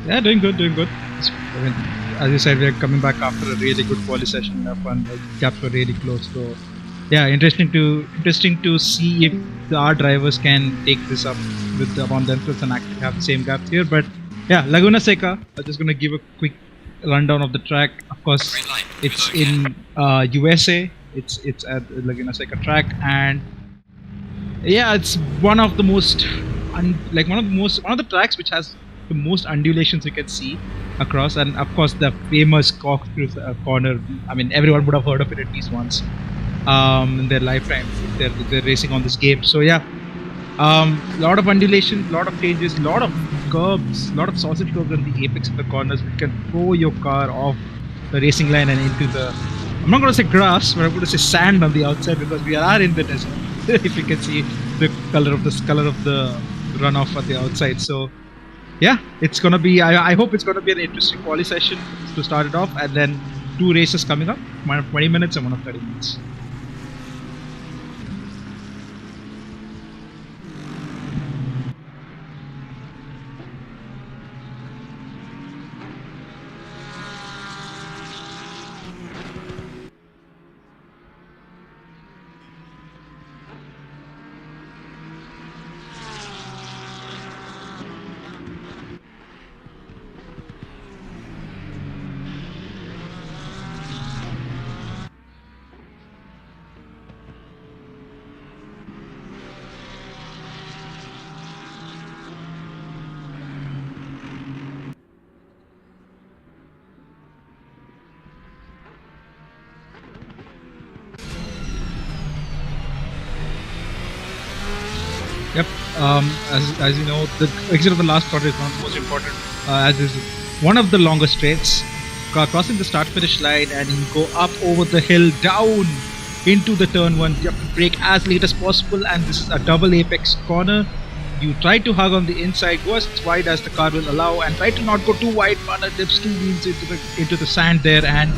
Yeah, doing good, doing good. I mean, as you said, we are coming back after a really good quali session. Fun, the gaps were really close. So, yeah, interesting to see if our drivers can take this up with upon themselves and actually have the same gaps here. But yeah, Laguna Seca. I'm just gonna give a quick rundown of the track. Of course, it's in USA. It's at Laguna Seca track, and yeah, it's one of the most one of the tracks which has the most undulations you can see across, and of course the famous corkscrew corner. I mean, everyone would have heard of it at least once in their lifetime if they're racing on this game. So yeah, lot of undulations, lot of changes, lot of curbs, lot of sausage curbs on the apex of the corners, which can throw your car off the racing line and into the, I'm not going to say grass, but I'm going to say sand on the outside, because we are in the desert. If you can see the color of the runoff at the outside. So yeah, it's gonna be, I hope it's gonna be an interesting quali session to start it off, and then 2 races coming up, one of 20 minutes and one of 30 minutes. Yep. As you know, the exit of the last quarter is one of the most important, as is one of the longest straights. Crossing the start-finish line, and you go up over the hill, down into the turn 1. You have to brake as late as possible, and this is a double apex corner. You try to hug on the inside, go as wide as the car will allow, and try to not go too wide. Partner dips 2 wheels into the sand there, and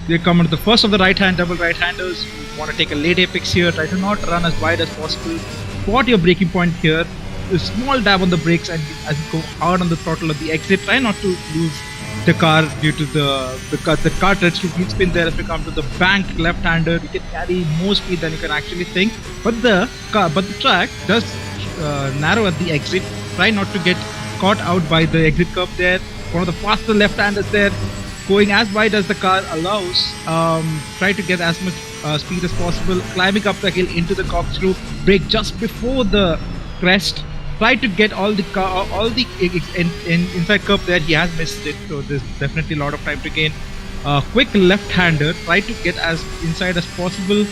they come on the first of the right-hand double right-handers. You want to take a late apex here. Try to not run as wide as possible. Spot your braking point here. A small dab on the brakes, and as you go hard on the throttle at the exit, try not to lose the car due to the car tries to wheel spin there. If you come to the bank left-hander, you can carry more speed than you can actually think. But the track does narrow at the exit. Try not to get caught out by the exit curve there. One of the faster left-handers there, going as wide as the car allows. Try to get as much speed as possible, climbing up the hill into the corkscrew, brake just before the crest. Try to get all the inside curve there. He has missed it, so there's definitely a lot of time to gain. Quick left-hander, try to get as inside as possible.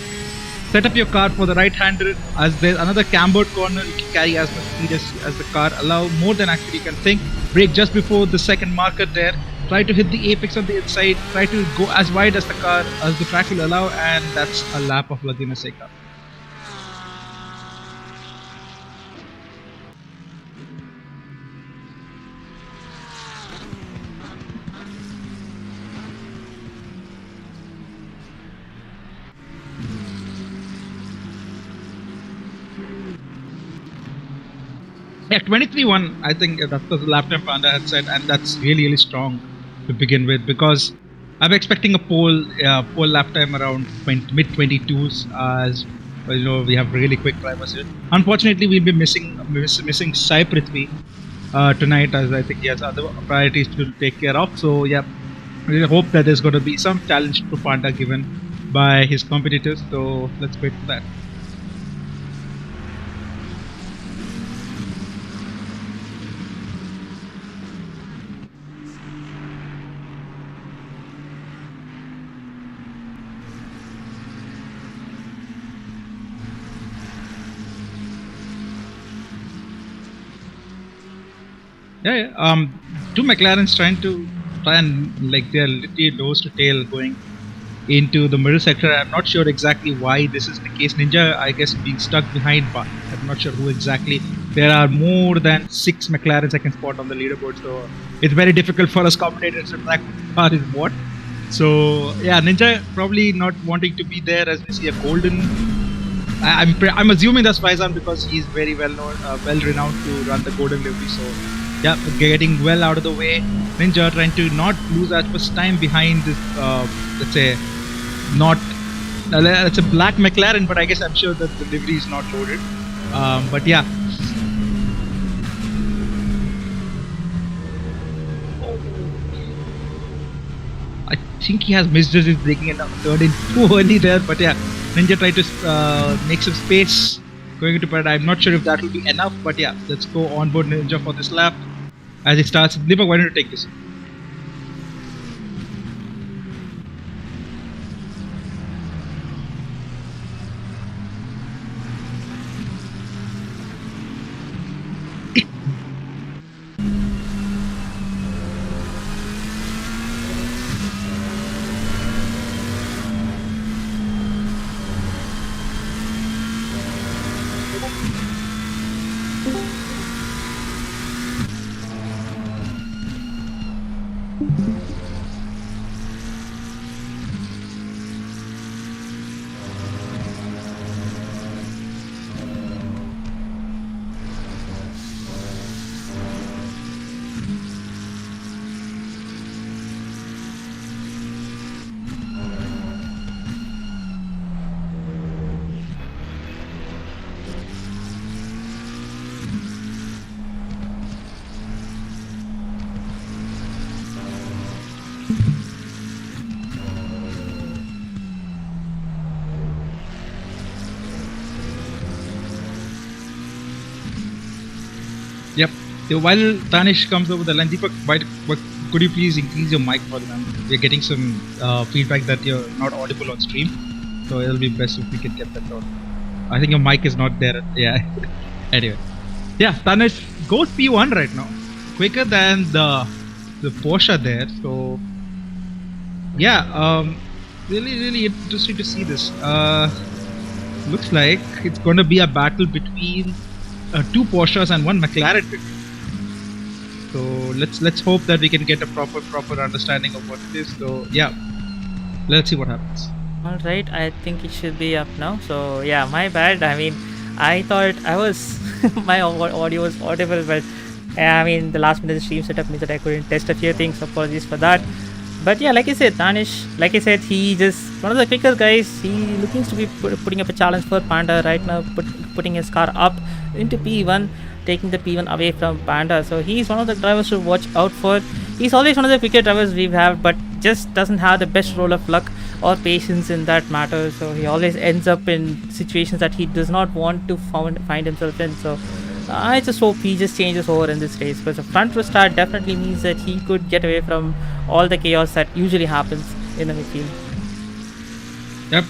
Set up your car for the right-hander. As there's another cambered corner, you can carry as much speed as the car allow, more than actually you can think. Brake just before the second marker there. Try to hit the apex on the inside. Try to go as wide as the car as the track will allow, and that's a lap of Laguna Seca. Yeah, 23-1. I think that was the lap time Panda had said, and that's really strong to begin with, because I'm expecting a pole lap time around mid 22s. As you know, we have really quick drivers here. Unfortunately, we'll be missing Sai Prithvi tonight, as I think he has other priorities to take care of. So yeah, we hope that there's going to be some challenge to Panda given by his competitors. So let's wait for that. Yeah. Two McLarens try and like they're literally nose to tail going into the middle sector. I'm not sure exactly why this is the case. Ninja, I guess, being stuck behind, but I'm not sure who exactly. There are more than 6 McLarens I can spot on the leaderboard, so it's very difficult for us commentators to track which car is what. So yeah, Ninja probably not wanting to be there as we see a golden. I'm assuming that's Faizan, because he's very well known, well renowned to run the golden livery. So Yeah, getting well out of the way. Ninja trying to not lose as much time behind this, let's say, not, it's a black McLaren, but I guess I'm sure that the livery is not loaded. But yeah. I think he has missed his braking and turned in too early there, but yeah, Ninja tried to make some space going into parade. I'm not sure if that will be enough, but yeah, let's go on board Ninja for this lap as it starts. Deepak, why don't you take this? Yep. So while Tanish comes over the line, Deepak, could you please increase your mic for them? We're getting some feedback that you're not audible on stream, so it'll be best if we can get that out. I think your mic is not there. Yeah. Anyway, yeah, Tanish goes P1 right now, quicker than the Porsche there. So yeah, really interesting to see this. Looks like it's going to be a battle between two Porsches and one McLaren. So let's hope that we can get a proper understanding of what it is. So yeah, let's see what happens. Alright, I think it should be up now. So yeah, my bad. I mean, I thought I was my audio was audible, but I mean the last minute stream setup means that I couldn't test a few things. Apologies for that. But yeah, like I said, Danish, like I said, he just one of the quicker guys. He looking to be putting up a challenge for Panda right now, putting his car up into P1, taking the P1 away from Panda. So he's one of the drivers to watch out for. He's always one of the quicker drivers we've had, but just doesn't have the best roll of luck or patience in that matter. So he always ends up in situations that he does not want to find himself in. So I just hope he just changes over in this race, because a front row start definitely means that he could get away from all the chaos that usually happens in the midfield. Yep,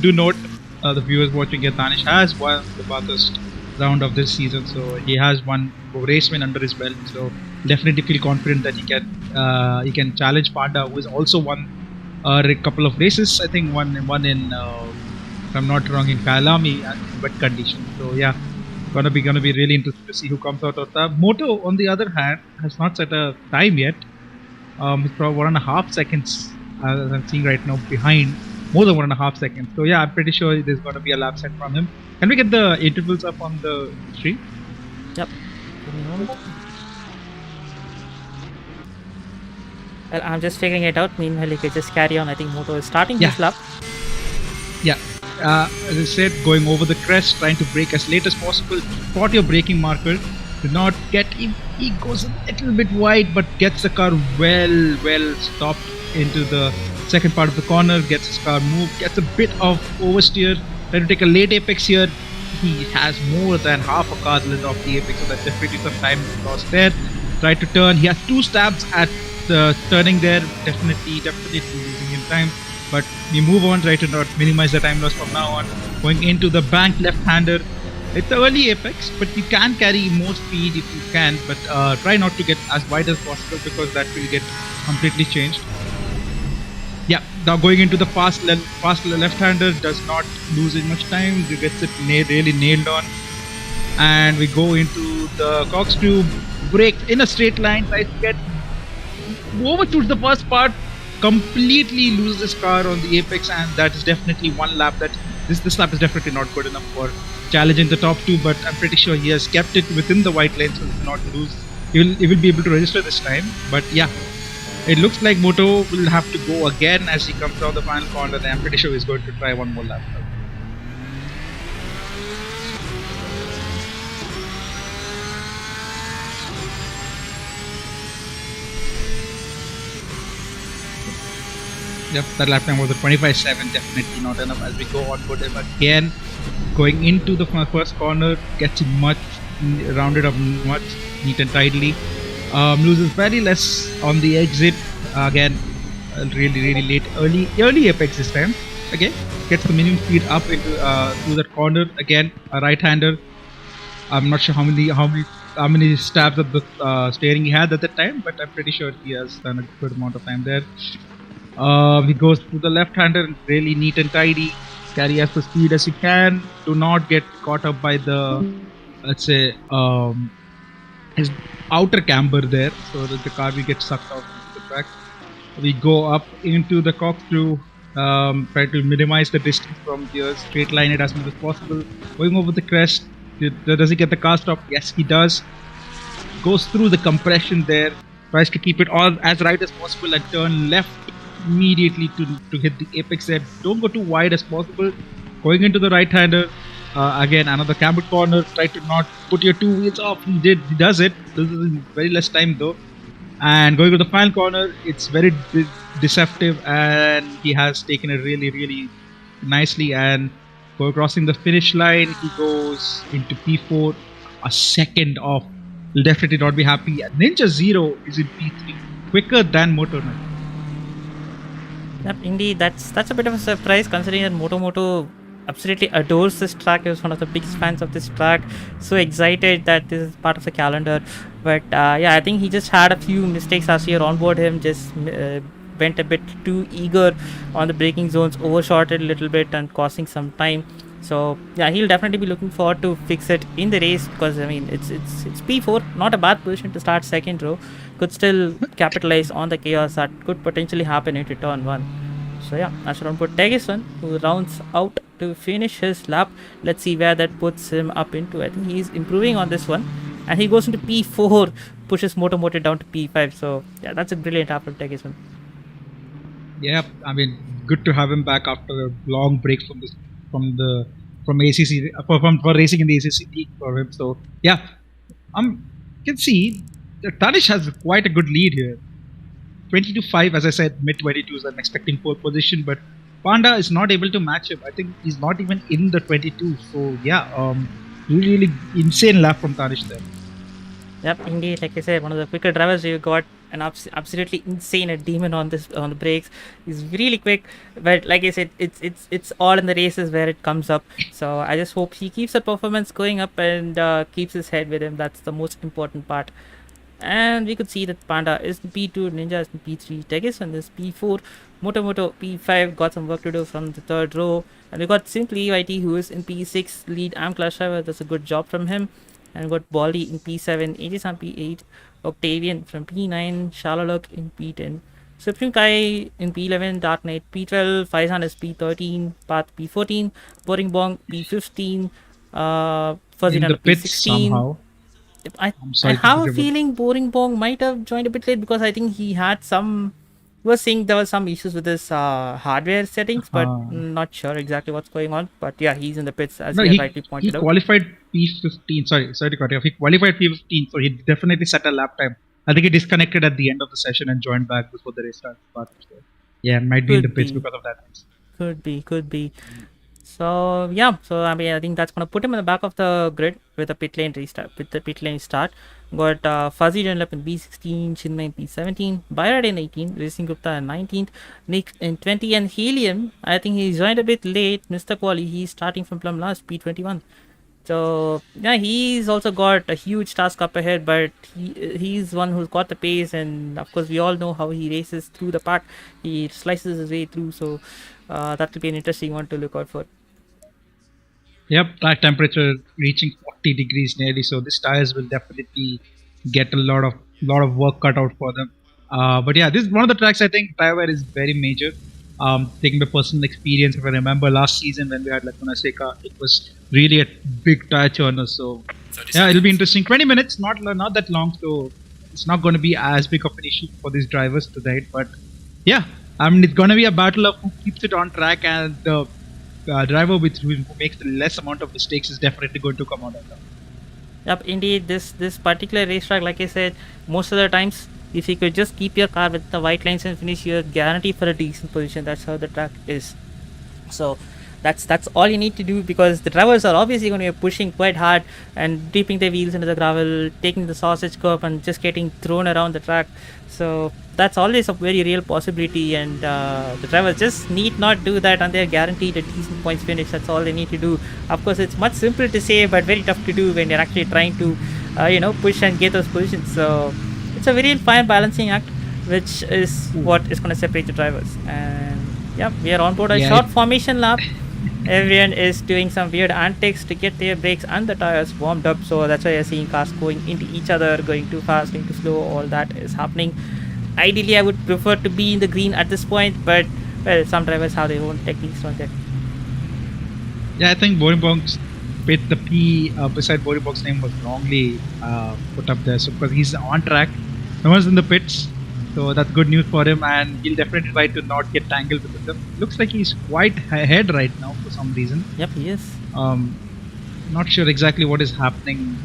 do note the viewers watching here, Tanish has won the Bathurst round of this season, so he has one race win under his belt. So definitely feel confident that he can challenge Panda, who has also won a couple of races. I think one in if I'm not wrong, in Kyalami in wet conditions. So yeah, gonna be really interesting to see who comes out of that. Moto, on the other hand, has not set a time yet. It's probably 1.5 seconds as I'm seeing right now behind, more than 1.5 seconds. So yeah, I'm pretty sure there's gonna be a lap set from him. Can we get the intervals up on the stream? Yep. Well, I'm just figuring it out. Meanwhile, you could just carry on. I think Moto is starting this lap. Yeah. As I said, going over the crest, trying to brake as late as possible. Spot your braking marker. Do not get him. He goes a little bit wide, but gets the car well stopped into the second part of the corner. Gets his car moved. Gets a bit of oversteer. Trying to take a late apex here. He has more than half a car's length off the apex, so that's definitely some time lost there. Try to turn. He has 2 stabs at turning there. Definitely losing him time. But we move on, try to not minimize the time loss from now on. Going into the bank left-hander. It's the early apex, but you can carry more speed if you can, but try not to get as wide as possible, because that will get completely changed. Yeah, now going into the fast left-hander, does not lose as much time. He gets it really nailed on. And we go into the corkscrew, brake in a straight line, tries to get overshoots the first part, completely loses his car on the apex, and that is definitely one lap that this lap is definitely not good enough for challenging the top 2, but I'm pretty sure he has kept it within the white lane so he will not lose he will be able to register this time. But yeah, it looks like Moto will have to go again as he comes down the final corner. I'm pretty sure he's going to try one more lap. Yep, that lap time was a 25.7, definitely not enough as we go on Podium again. Going into the first corner, gets much rounded up, much neat and tidily. Loses very less on the exit. Again, really late, early apex this time. Okay, gets the minimum speed up into through that corner. Again, a right-hander. I'm not sure how many stabs of the steering he had at the time, but I'm pretty sure he has done a good amount of time there. He goes to the left-hander, really neat and tidy. Carry as much speed as you can. Do not get caught up by the, let's say, his outer camber there, so that the car will get sucked out into the track. We go up into the corkscrew, try to minimize the distance from the straight line it as much as possible. Going over the crest, does he get the car stop? Yes, he does. Goes through the compression there, tries to keep it all as right as possible and turn left immediately to hit the apex there. Don't go too wide as possible. Going into the right-hander, again another cambered corner. Try to not put your two wheels off. He does it. This is in very less time though. And going to the final corner, it's very deceptive, and he has taken it really nicely. And crossing the finish line, he goes into P4, a second off. Will definitely not be happy. Ninja Zero is in P3, quicker than Moto Knight. Yep, indeed, that's a bit of a surprise considering that Moto absolutely adores this track. He was one of the biggest fans of this track. So excited that this is part of the calendar. But yeah, I think he just had a few mistakes as year on board him. Just went a bit too eager on the braking zones, overshot it a little bit and costing some time. So yeah, he'll definitely be looking forward to fix it in the race, because I mean it's P4, not a bad position to start second row. Could still capitalize on the chaos that could potentially happen into turn 1. So yeah, that's around for Tegison, who rounds out to finish his lap. Let's see where that puts him up into. I think he's improving on this one, and he goes into P4, pushes Moto down to P5. So yeah, that's a brilliant lap from Tegison. Yeah, I mean, good to have him back after a long break from ACC for racing in the ACC league for him. So yeah, you can see that Tanish has quite a good lead here. 20-5, as I said, mid 22s. I'm expecting pole position, but Panda is not able to match him. I think he's not even in the 22. So yeah, really insane lap from Tanish there. Yep, indeed. Like I said, one of the quicker drivers you got, an absolutely insane demon on the brakes. He's really quick, but like I said, it's all in the races where it comes up. So I just hope he keeps the performance going up and keeps his head with him. That's the most important part. And we could see that Panda is in P2, Ninja is in P3, Tegison is P4, Moto P5, got some work to do from the third row. And we got Simply YT, who is in P6, lead Clash driver. That's a good job from him. And we got Baldi in P7, Aegis on P8, Octavian from P9, Shalaluk in P10, Supreme Kai in P11, Dark Knight P12, Faizan is P13, Path P14, Boring Bong P15, Fuzzy Runner P16. Somehow. I have a feeling Boring Bong might have joined a bit late, because I think he had some. He was saying there was some issues with his hardware settings, but not sure exactly what's going on. But yeah, he's in the pits, as you rightly pointed out. He qualified P15. Sorry to cut you off. He qualified P15, so he definitely set a lap time. I think he disconnected at the end of the session and joined back before the race started. Yeah, might be in the pits because of that. Could be. So yeah, I mean, I think that's gonna put him in the back of the grid with a pit lane restart. Got Fuzzy Dunlap in B16, Chinmay in P17, Bayrad in 18, Racing Gupta in 19th, Nick in 20, and Helium, I think he joined a bit late, Mr. Quali, he's starting from plumb last, P21. So yeah, he's also got a huge task up ahead, but he's one who's got the pace, and of course we all know how he races through the pack. He slices his way through, so that will be an interesting one to look out for. Yep, track temperature reaching 40 degrees nearly, so these tires will definitely get a lot of work cut out for them. But yeah, this is one of the tracks I think tire wear is very major. Taking my personal experience, if I remember last season when we had Leguna Seca, it was really a big tire churner. So Yeah, it'll be interesting. 20 minutes, not that long, so it's not going to be as big of an issue for these drivers tonight. But yeah, I mean, it's going to be a battle of who keeps it on track, and the driver who makes the less amount of mistakes is definitely going to come out on top. Yep, indeed, this particular racetrack, like I said, most of the times, if you could just keep your car with the white lines and finish, you're guaranteed for a decent position. That's how the track is. So that's all you need to do, because the drivers are obviously going to be pushing quite hard and dipping their wheels into the gravel, taking the sausage curb and just getting thrown around the track. So that's always a very real possibility, and the drivers just need not do that, and they're guaranteed a decent points finish. That's all they need to do. Of course, it's much simpler to say but very tough to do when you're actually trying to push and get those positions. So it's a very fine balancing act, which is what is going to separate the drivers. And yeah, we are on board a short formation lap. Everyone is doing some weird antics to get their brakes and the tires warmed up, so that's why you're seeing cars going into each other, going too fast, going too slow. All that is happening. Ideally, I would prefer to be in the green at this point, but well, some drivers have their own techniques on that. Yeah, I think Boribong's with the P beside Boribong's name was wrongly put up there. So because he's on track, no one's in the pits, so that's good news for him, and he'll definitely try to not get tangled with them. Looks like he's quite ahead right now for some reason. Yep, he is. Not sure exactly what is happening.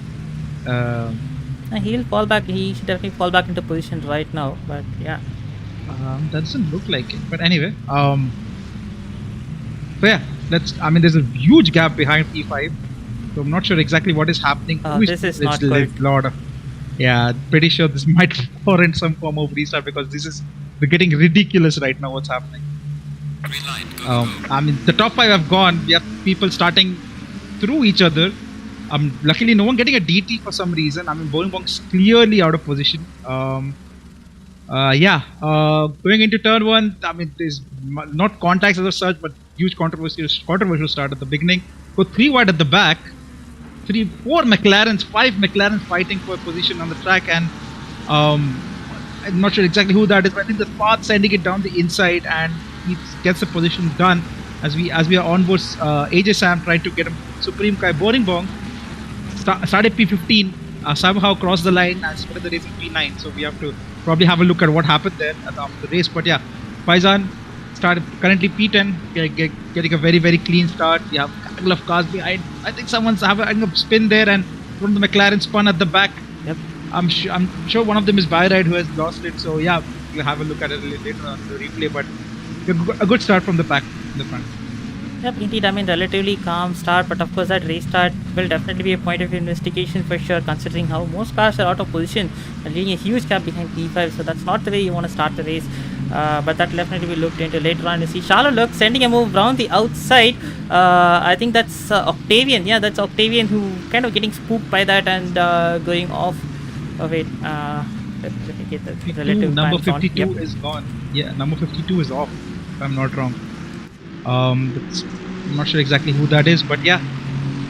He'll fall back. He should definitely fall back into position right now. But yeah, that doesn't look like it. But anyway, so yeah, there's a huge gap behind P5. So I'm not sure exactly what is happening. This is not good. Yeah, pretty sure this might warrant some form of restart, because we're getting ridiculous right now what's happening. The top 5 have gone. We have people starting through each other. Luckily, no one getting a DT for some reason. Boribong's clearly out of position. Going into turn 1, there's not contacts as such, but huge controversial start at the beginning. Go 3 wide at the back. 5 McLarens fighting for a position on the track, and I'm not sure exactly who that is, but I think the path sending it down the inside, and he gets the position done as we are onboard. AJ Sam trying to get him Supreme Kai Boribong started P15, somehow crossed the line and started the race in P9, so we have to probably have a look at what happened there after the race. But yeah, Faizan started currently P10, getting a very, very clean start. We have a couple of cars behind. I think someone's having a spin there, and one of the McLaren spun at the back. Yep. I'm sure one of them is Bayride who has lost it. So yeah, we'll have a look at it later on the replay. But a good start from the back in the front. Yep, indeed. Relatively calm start, but of course that race start will definitely be a point of investigation for sure, considering how most cars are out of position and leaving a huge gap behind P5. So that's not the way you want to start the race. But that definitely be looked into later on. You see Charlotte sending a move around the outside. I think that's Octavian. Yeah, that's Octavian who kind of getting spooked by that and going off. Oh wait, let me get the relative number 52 on. Yep. is gone. Yeah, number 52 is off, if I'm not wrong. I'm not sure exactly who that is, but yeah,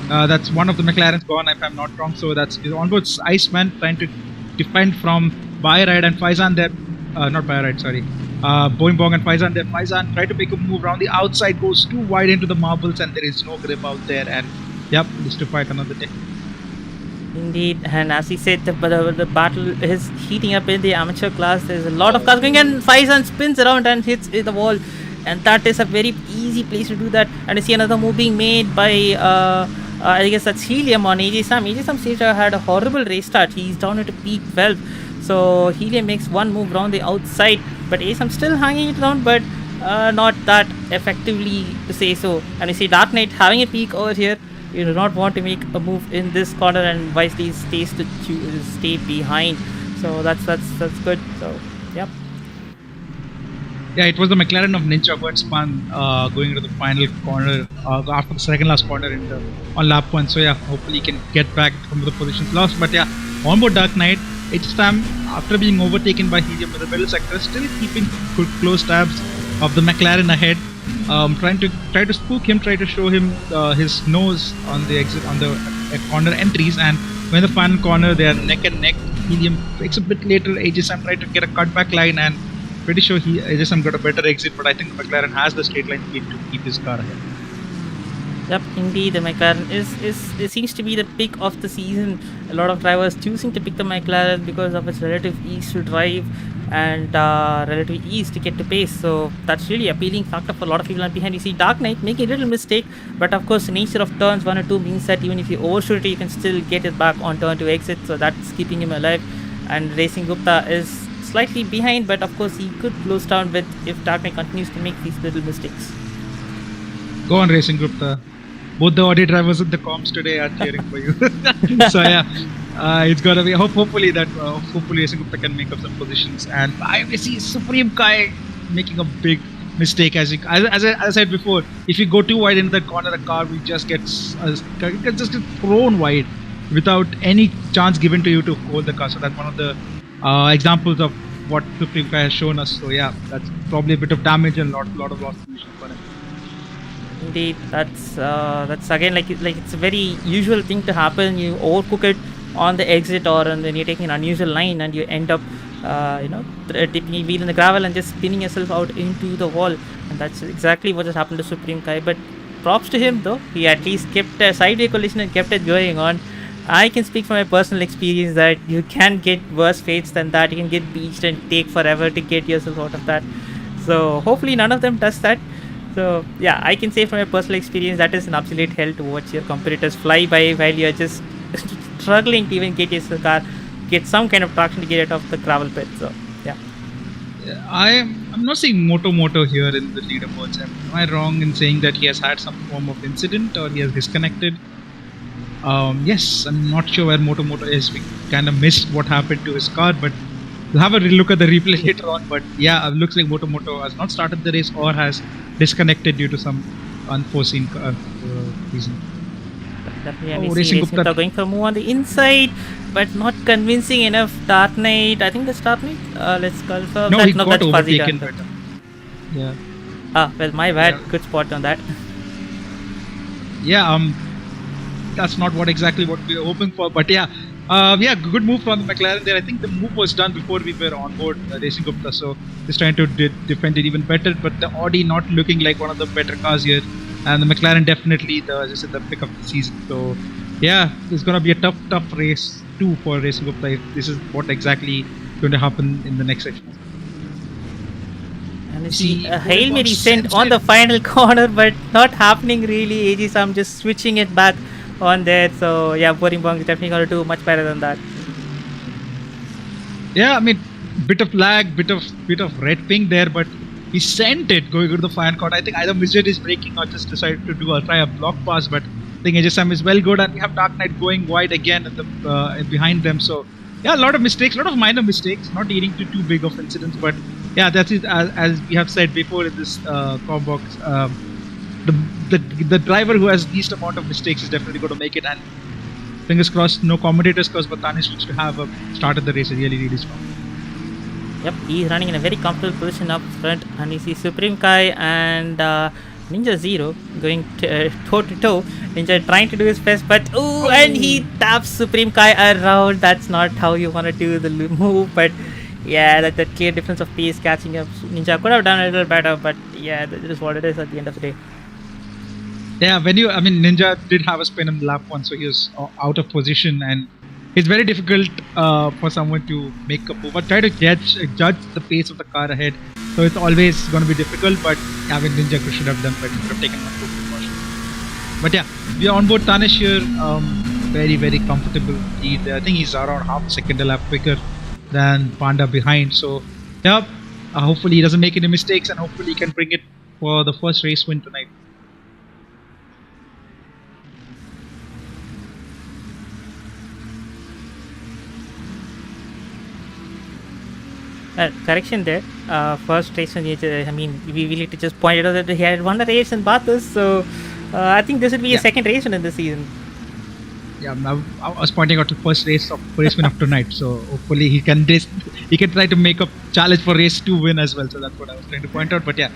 that's one of the McLarens gone, if I'm not wrong. So that's onboard Iceman trying to defend from Bayride and Faizan there. Not Bayride, sorry. Boribong and Faizan there. Faizan tried to make a move around the outside, goes too wide into the marbles, and there is no grip out there. And yep, just to fight another day. Indeed, and as he said, the battle is heating up in the amateur class. There's a lot of cars going, and Faizan spins around and hits the wall, and that is a very easy place to do that. And you see another move being made by I guess that's Helium on AJ Sam. AJ Sam seems to have had a horrible race start. He's down into P12, so Helium makes one move around the outside, but AJ Sam still hanging it around, but not that effectively to say so. And you see Dark Knight having a peek over here. You do not want to make a move in this corner, and wisely stay behind. So that's good. So yep. Yeah, it was the McLaren of Ninja who had spun going into the final corner after the second last corner on lap 1. So yeah, hopefully he can get back from the positions lost. But yeah, onboard Dark Knight, each time after being overtaken by Helium in the middle sector, still keeping close tabs of the McLaren ahead. Try to spook him, try to show him his nose on the exit on the corner entries, and when the final corner they are neck and neck. Helium takes a bit later. AJ Sam tried to get a cutback line, and pretty sure AJ Sam got a better exit, but I think the McLaren has the straight line speed to keep his car ahead. Yep, indeed, the McLaren is it seems to be the pick of the season. A lot of drivers choosing to pick the McLaren because of its relative ease to drive and relative ease to get to pace. So that's really appealing factor for a lot of people. And behind, you see Dark Knight making a little mistake, but of course, the nature of turns 1 or 2 means that even if you overshoot it, you can still get it back on turn to exit. So that's keeping him alive. And Racing Gupta is slightly behind, but of course, he could close down with if Dark Knight continues to make these little mistakes. Go on, Racing Gupta. Both the Audi drivers in the comms today are cheering for you. So yeah, it's gonna be hopefully Racing Gupta can make up some positions. And I see Supreme Kai making a big mistake as I said before. If you go too wide into that corner, the car will just get thrown wide without any chance given to you to hold the car. So that's one of the examples of what Supreme Kai has shown us. So yeah, that's probably a bit of damage and lot of lost position for him. Indeed, that's again like it's a very usual thing to happen. You overcook it on the exit or when you're taking an unusual line and you end up dipping your wheel in the gravel and just spinning yourself out into the wall, and that's exactly what has happened to Supreme Kai. But props to him though, he at least kept a sideway collision and kept it going on. I can speak from my personal experience that you can get worse fates than that. You can get beached and take forever to get yourself out of that. So hopefully none of them does that. So yeah, I can say from my personal experience that is an absolute hell to watch your competitors fly by while you're just struggling to even get your car, get some kind of traction to get it off the gravel pit. So yeah. I'm not saying Moto here in the leaderboards. Am I wrong in saying that he has had some form of incident or he has disconnected? Yes, I'm not sure where Moto is. We kind of missed what happened to his car, but we'll have a look at the replay later on. But yeah, it looks like Moto has not started the race or has disconnected due to some unforeseen reason. Definitely, and we see Racing Gupta going for a move on the inside, but not convincing enough. Dark Knight, I think that's Dark Knight. Let's confirm. No, that. He got that's overtaken. Yeah. Well, my bad. Yeah. Good spot on that. Yeah. That's not exactly what we were hoping for, but yeah. Good move from the McLaren there. I think the move was done before we were on board Racing Gupta, so just trying to defend it even better. But the Audi not looking like one of the better cars here, and the McLaren definitely the pick of the season. So yeah, it's gonna be a tough race too for Racing Gupta if this is what exactly going to happen in the next section. And you see a Hail Mary sent on the final corner, but not happening really. AG Sam just switching it back on there. So yeah, Podium is definitely going to do much better than that. Yeah, I mean, bit of lag, bit of red ping there, but he sent it going to the final corner. I think either Mizjet is braking or just decided to try a block pass, but I think AJ Sam is well good, and we have Dark Knight going wide again at the behind them. So yeah, a lot of mistakes, a lot of minor mistakes, not leading to too big of incidents, but yeah, that's it. As we have said before in this com box, the driver who has least amount of mistakes is definitely going to make it, and fingers crossed, no commentators curse, but Tanish looks to have started the race really strong. Yep, he's running in a very comfortable position up front, and you see Supreme Kai and Ninja Zero going toe to toe. Ninja trying to do his best, but and he taps Supreme Kai around. That's not how you want to do the move, but yeah, that clear difference of pace catching up. Ninja could have done a little better, but yeah, that is what it is at the end of the day. Yeah, Ninja did have a spin in lap 1, so he was out of position, and it's very difficult for someone to make a move. But try to judge the pace of the car ahead. So it's always going to be difficult, but Ninja should have done better. Could have taken one precaution. But yeah, we are on board Tanish here. Very comfortable lead. I think he's around half a second a lap quicker than Panda behind. So yeah, hopefully he doesn't make any mistakes, and hopefully he can bring it for the first race win tonight. Correction there. First race, we really to just pointed out that he had won a race in Bathurst, so I think this would be a second race win in the season. Yeah, I was pointing out the first race win of tonight, so hopefully he can try to make a challenge for race 2 win as well. So that's what I was trying to point out. But yeah,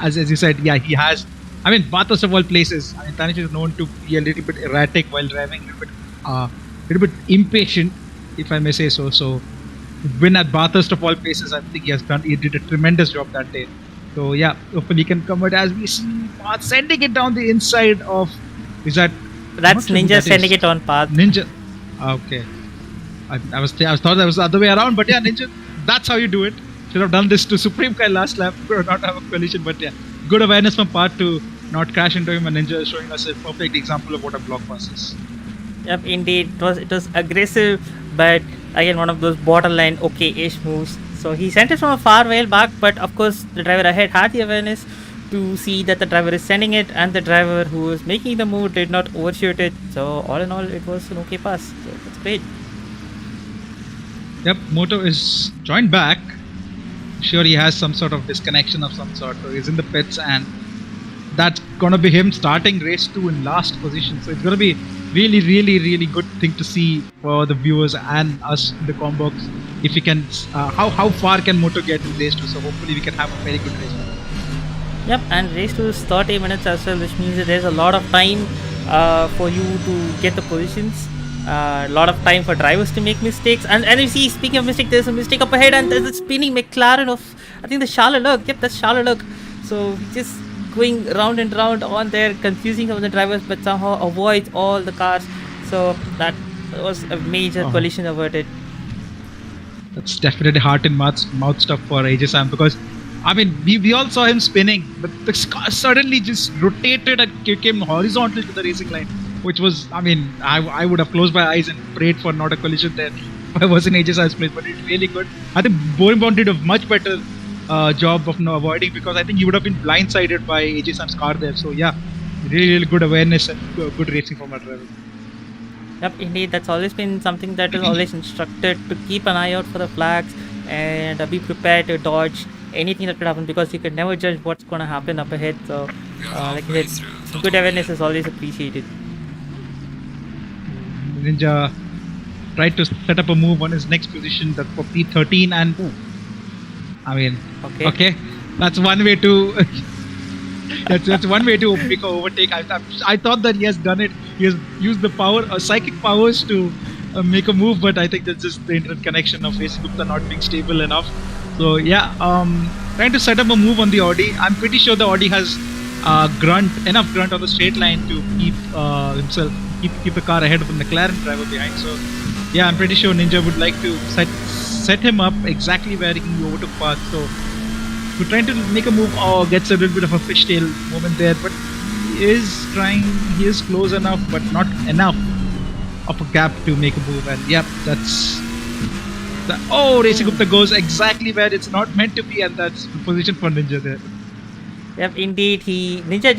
as you said, yeah, he has. Bathurst of all places. Tanish is known to be a little bit erratic while driving, a little bit impatient, if I may say so. So win at Bathurst of all places, I think he did a tremendous job that day. So yeah, hopefully he can convert, as we see sending it down the inside of Is that? That's Ninja sending it on path. Ninja. Okay. I thought that was the other way around, but yeah, Ninja. That's how you do it. Should have done this to Supreme Kai last lap. Could not have a collision, but yeah, good awareness from Part to not crash into him, and Ninja is showing us a perfect example of what a block pass is. Yep, indeed. It was aggressive, but again one of those borderline okay-ish moves. So he sent it from a far while back, but of course the driver ahead had the awareness to see that the driver is sending it, and the driver who was making the move did not overshoot it. So all in all, it was an okay pass. So that's great. Yep, Moto is joined back. Sure, he has some sort of disconnection of some sort. So he's in the pits, and that's gonna be him starting race 2 in last position. So it's gonna be really good thing to see for the viewers and us in the combox. If we can, how far can Moto get in race 2? So hopefully we can have a very good race. Yep, and race 2 is 30 minutes as well, which means that there's a lot of time for you to get the positions. A lot of time for drivers to make mistakes, and you see, speaking of mistake, there's a mistake up ahead, and there's a spinning McLaren of, I think, the Charles Leclerc. Yep, that's Charles Leclerc. So just going round and round on there, confusing some of the drivers, but somehow avoids all the cars. So that was a major collision averted. That's definitely heart and mouth stuff for AJ Sam, because I mean we all saw him spinning, but the car suddenly just rotated and came horizontal to the racing line, which was, I mean, I would have closed my eyes and prayed for not a collision there if I was in AJ Sam's place, but it's really good. I think Podium did a much better job of avoiding, because I think he would have been blindsided by AJ Sam's car there. So yeah, really good awareness and good racing from our driver. Yep, indeed, that's always been something that is always instructed, to keep an eye out for the flags and be prepared to dodge anything that could happen, because you can never judge what's going to happen up ahead. So like I said, good awareness is always appreciated. Ninja tried to set up a move on his next position, that for P13, and I mean, okay, that's one way to that's one way to make an overtake. I thought that he has done it. He has used the power, psychic powers to make a move, but I think that's just the internet connection of Racing Gupta not being stable enough. So yeah, trying to set up a move on the Audi. I'm pretty sure the Audi has enough grunt on the straight line to keep himself. Keep the car ahead of the McLaren driver behind. So yeah, I'm pretty sure Ninja would like to set him up exactly where he overtook path. So we're trying to make a move, gets a little bit of a fishtail moment there, but he is close enough, but not enough of a gap to make a move. And yep, that's Racing Gupta goes exactly where it's not meant to be, and that's the position for Ninja there. Yep, indeed, Ninja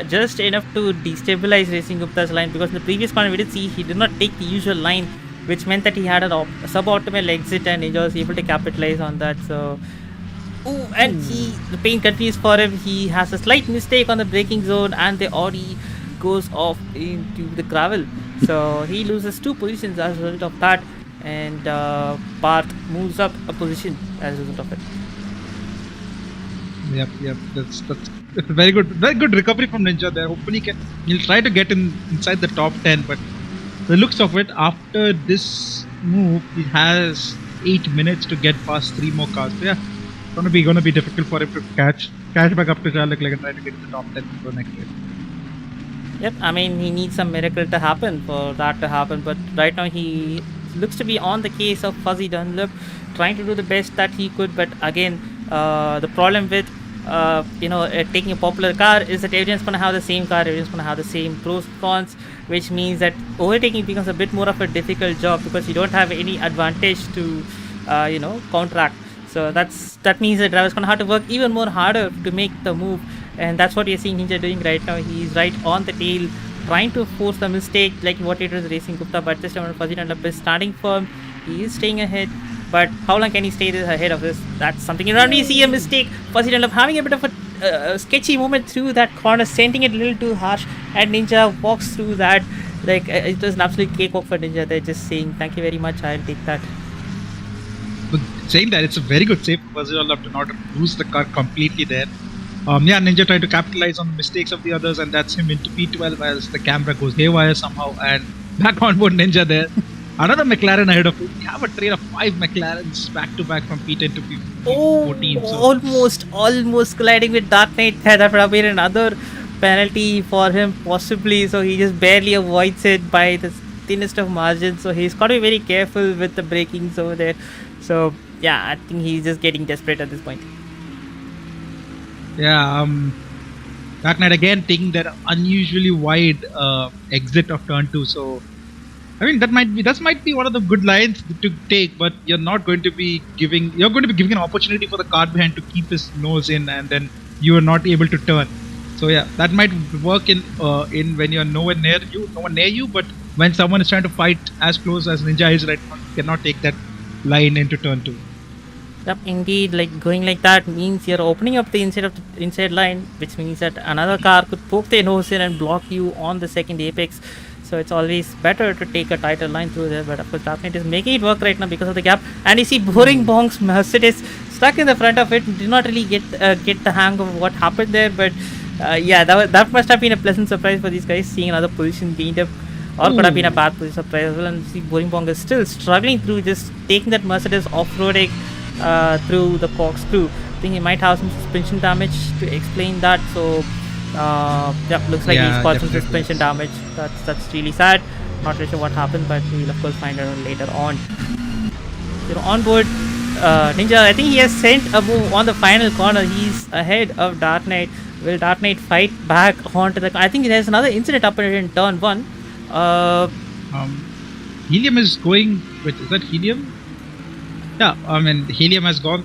just enough to destabilize Racing Gupta's line, because in the previous corner we did see he did not take the usual line, which meant that he had a suboptimal exit, and Ninja was able to capitalize on that. So, the pain continues for him. He has a slight mistake on the braking zone, and the Audi goes off into the gravel. So he loses 2 positions as a result of that, and Parth moves up a position as a result of it. Yep. That's very good recovery from Ninja there. Hopefully he'll try to get inside the top 10, but the looks of it, after this move, he has 8 minutes to get past 3 more cars. So yeah, gonna be difficult for him to catch back up to Charles Leclerc and try to get in the top 10 for next race. Yep, I mean, he needs some miracle to happen for that to happen, but right now he looks to be on the case of Fuzzy Dunlop, trying to do the best that he could. But again, the problem with taking a popular car is that everyone's going to have the same car, everyone's going to have the same pros and cons, which means that overtaking becomes a bit more of a difficult job, because you don't have any advantage to counteract. So that means the driver's going to have to work even more harder to make the move, and that's what we're seeing Ninja doing right now. He's right on the tail, trying to force the mistake like what it was Racing Gupta, but this time Fuzzy Dunlop is standing firm. He is staying ahead, but how long can he stay ahead of this? That's something you don't really see a mistake. Fuzzy Dunlop having a bit of a sketchy moment through that corner, sending it a little too harsh, and Ninja walks through that like it was an absolute cakewalk for Ninja. They're just saying, thank you very much, I'll take that. But saying that, it's a very good save for Fuzzy Dunlop to not lose the car completely there. Ninja tried to capitalize on the mistakes of the others, and that's him into P12 as the camera goes haywire somehow, and back on board Ninja there. Another McLaren ahead of him. We have a trail of 5 McLarens back to back from P10 to P14. Almost colliding with Dark Knight. That would have been another penalty for him possibly, so he just barely avoids it by the thinnest of margins. So he's got to be very careful with the breakings over there. So yeah, I think he's just getting desperate at this point. Yeah, Dark Knight again taking that unusually wide exit of turn 2. So I mean that might be one of the good lines to take, but you're going to be giving an opportunity for the car behind to keep his nose in, and then you are not able to turn. So yeah, that might work in when you're no one near you, but when someone is trying to fight as close as Ninja is right now, you cannot take that line into turn 2. Yep, indeed, like going like that means you're opening up the inside line, which means that another car could poke their nose in and block you on the second apex. So it's always better to take a tighter line through there. But of course, Dark Knight is making it work right now because of the gap. And you see Boring Bong's Mercedes stuck in the front of it. Did not really get the hang of what happened there. But yeah, that must have been a pleasant surprise for these guys, seeing another position gained up. Or could have been a bad position surprise as well. And see Boring Bong is still struggling through, just taking that Mercedes off-roading through the corkscrew. I think he might have some suspension damage to explain that. So yeah, looks like he's got some suspension damage. That's really sad. Not really sure what happened, but we'll of course find out later on. On board Ninja, I think he has sent a move on the final corner. He's ahead of Dark Knight. Will Dark Knight fight back onto the... I think there's another incident up in turn 1. Helium is going... Wait, is that Helium? Yeah, I mean, Helium has gone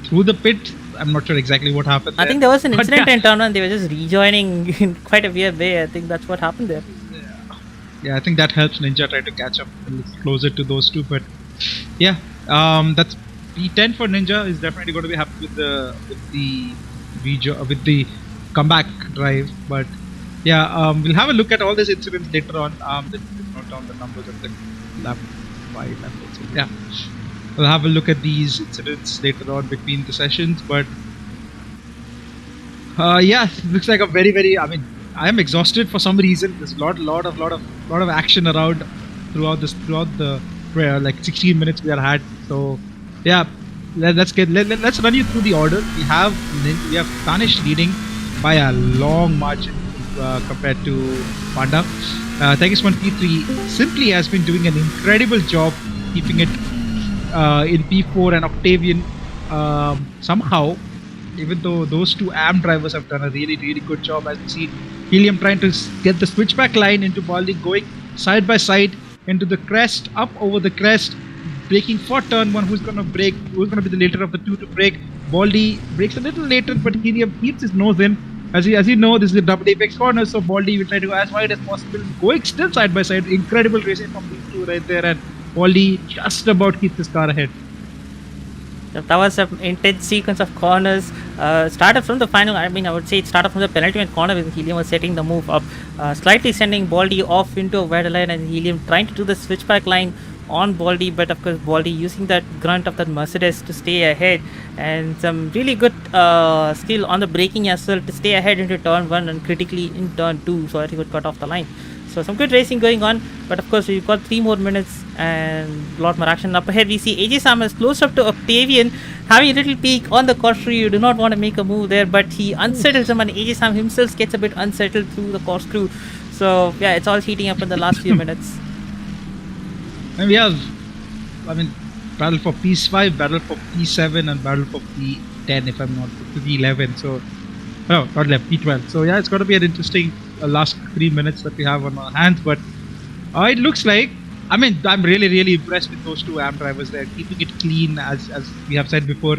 through the pit. I'm not sure exactly what happened there. I think there was an incident in turn 1. They were just rejoining in quite a weird way. I think that's what happened there. Yeah, I think that helps Ninja try to catch up a little closer to those two. But yeah, that's P10 for Ninja is definitely going to be happy with the comeback drive. But yeah, we'll have a look at all these incidents later on. Let's note down the numbers of the lap 5 and so yeah. We'll have a look at these incidents later on between the sessions, but yeah, it looks like a very. I mean, I am exhausted for some reason. There's a lot of action around throughout the like 16 minutes we had. So yeah, let's run you through the order. We have Tanish leading by a long margin compared to Panda. Tegisman P3 simply has been doing an incredible job keeping it in P4, and Octavian somehow, even though those two AM drivers have done a really good job, as you see Helium trying to get the switchback line into Baldi, going side by side into the crest, up over the crest, braking for turn 1. Who's going to be the later of the two to brake? Baldi brakes a little later, but Helium keeps his nose in. As you know, this is a double apex corner, so Baldi will try to go as wide as possible, going still side by side. Incredible racing from these two right there, and Baldi just about keeps his car ahead. That was an intense sequence of corners. Started from the final. I mean, I would say it started from the penultimate corner when Helium was setting the move up, slightly sending Baldi off into a wider line, and Helium trying to do the switchback line on Baldi, but of course Baldi using that grunt of that Mercedes to stay ahead, and some really good skill on the braking as well to stay ahead into turn 1 and critically in turn 2, so that he could cut off the line. So some good racing going on, but of course we've got 3 more minutes and a lot more action up ahead. We see AJ Sam is close up to Octavian, having a little peek on the corkscrew. You do not want to make a move there, but he unsettles him, and AJ Sam himself gets a bit unsettled through the corkscrew. So yeah, it's all heating up in the last few minutes. And we have, I mean, battle for P5, battle for P7, and battle for P10 if I'm not, P11. So, no, not left, P12. So yeah, it's going to be an interesting last 3 minutes that we have on our hands. But it looks like, I mean, I'm really impressed with those two AM drivers there, keeping it clean as we have said before.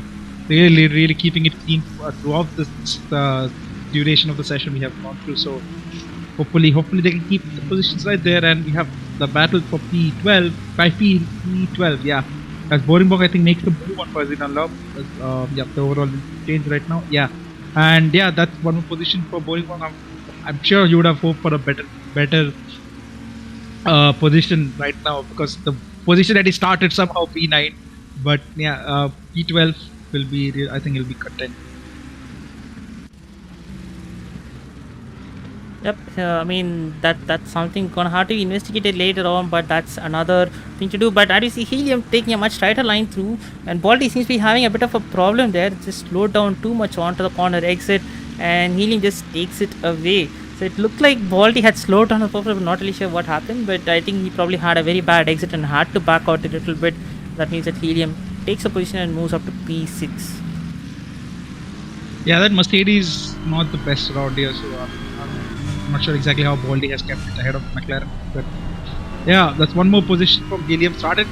Really keeping it clean throughout the duration of the session we have gone through. So hopefully they can keep the positions right there, and we have the battle for P12 by P12. Yeah, as Boring Bong I think makes the move on Fazin Love. Yeah, the overall change right now. Yeah, and yeah, that's one more position for Boring Bong. I'm sure you would have hoped for a better position right now, because the position that he started somehow P9, but yeah, P12 will be, I think he'll be content. Yep, I mean that's something gonna have to be investigated later on, but that's another thing to do. But as you see Helium taking a much tighter line through, and Baldi seems to be having a bit of a problem there. Just slowed down too much onto the corner exit. and Helium just takes it away. So it looked like Baldy had slowed down the purple. I'm not really sure what happened, but I think he probably had a very bad exit and had to back out a little bit. That means that Helium takes a position and moves up to P6. Yeah, that Mercedes not the best around here, so I'm not sure exactly how Baldy has kept it ahead of McLaren. But yeah, that's one more position from Helium. Started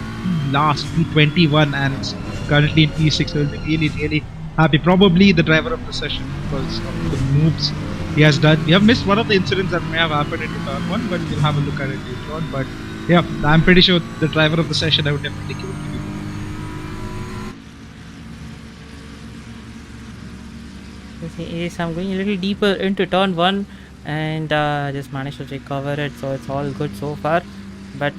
last P21 and is currently in P6. So we'll be really happy. Probably the driver of the session because of the moves he has done. We have missed one of the incidents that may have happened in turn 1, but we'll have a look at it later on. But yeah, I'm pretty sure the driver of the session I would definitely give it to you. Yes, I'm going a little deeper into turn 1 and just managed to recover it, so it's all good so far. But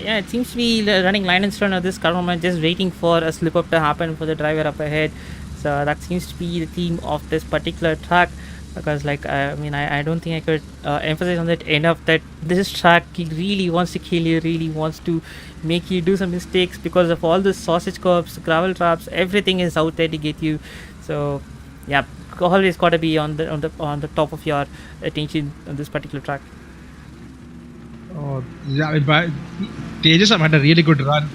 yeah, it seems to be running line and stern of this car moment, just waiting for a slip up to happen for the driver up ahead. So that seems to be the theme of this particular track, because like I don't think I could emphasize on that enough, that this track really wants to kill you, really wants to make you do some mistakes because of all the sausage curbs, gravel traps, everything is out there to get you. So yeah, always got to be on the top of your attention on this particular track. Oh, yeah, but Tejas have had a really good run,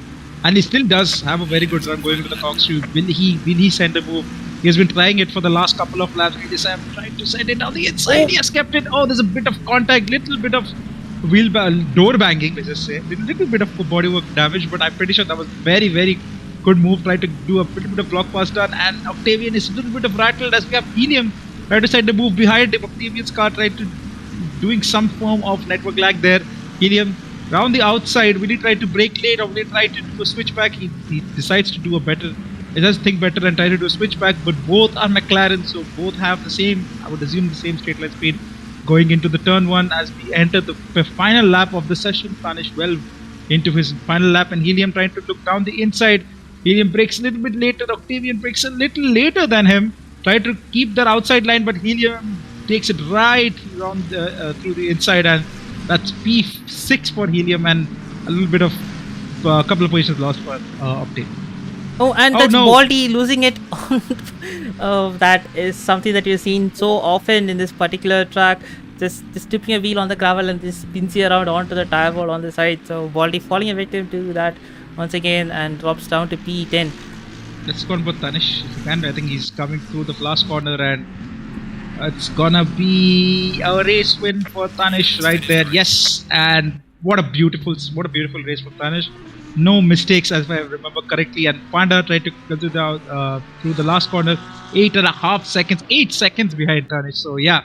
and he still does have a very good run going into the corkscrew. Will he send a move? He has been trying it for the last couple of laps. He decided trying to send it down the inside. He has kept it. Oh, there's a bit of contact, little bit of door banging, let's just say, little bit of bodywork damage. But I'm pretty sure that was very good move. Tried to do a little bit of block pass done, and Octavian is a little bit of rattled as we have Helium trying to send a move behind him. Octavian's car tried to doing some form of network lag there. Helium round the outside. Will he try to brake late or will he try to do a switchback? He decides to do a better. He does think better and try to do a switchback. But both are McLaren, so both have the same. I would assume the same straight line speed going into the turn 1 as we enter the final lap of the session. Panish well into his final lap, and Helium trying to look down the inside. Helium brakes a little bit later. Octavian brakes a little later than him. Try to keep that outside line, but Helium takes it right around through the inside, and that's P6 for Helium, and a little bit of a couple of positions lost for Octave. Oh, and that's Baldy losing it. That is something that you've seen so often in this particular track. Just tipping a wheel on the gravel and just spins you around onto the tire wall on the side. So Baldy falling a victim to that once again and drops down to P10. Let's go on with Tanish. And I think he's coming through the last corner, and it's gonna be a race win for Tanish right there. Yes, and what a beautiful race for Tanish. No mistakes, as I remember correctly. And Panda tried to go through the last corner, 8.5 seconds, 8 seconds behind Tanish. So yeah,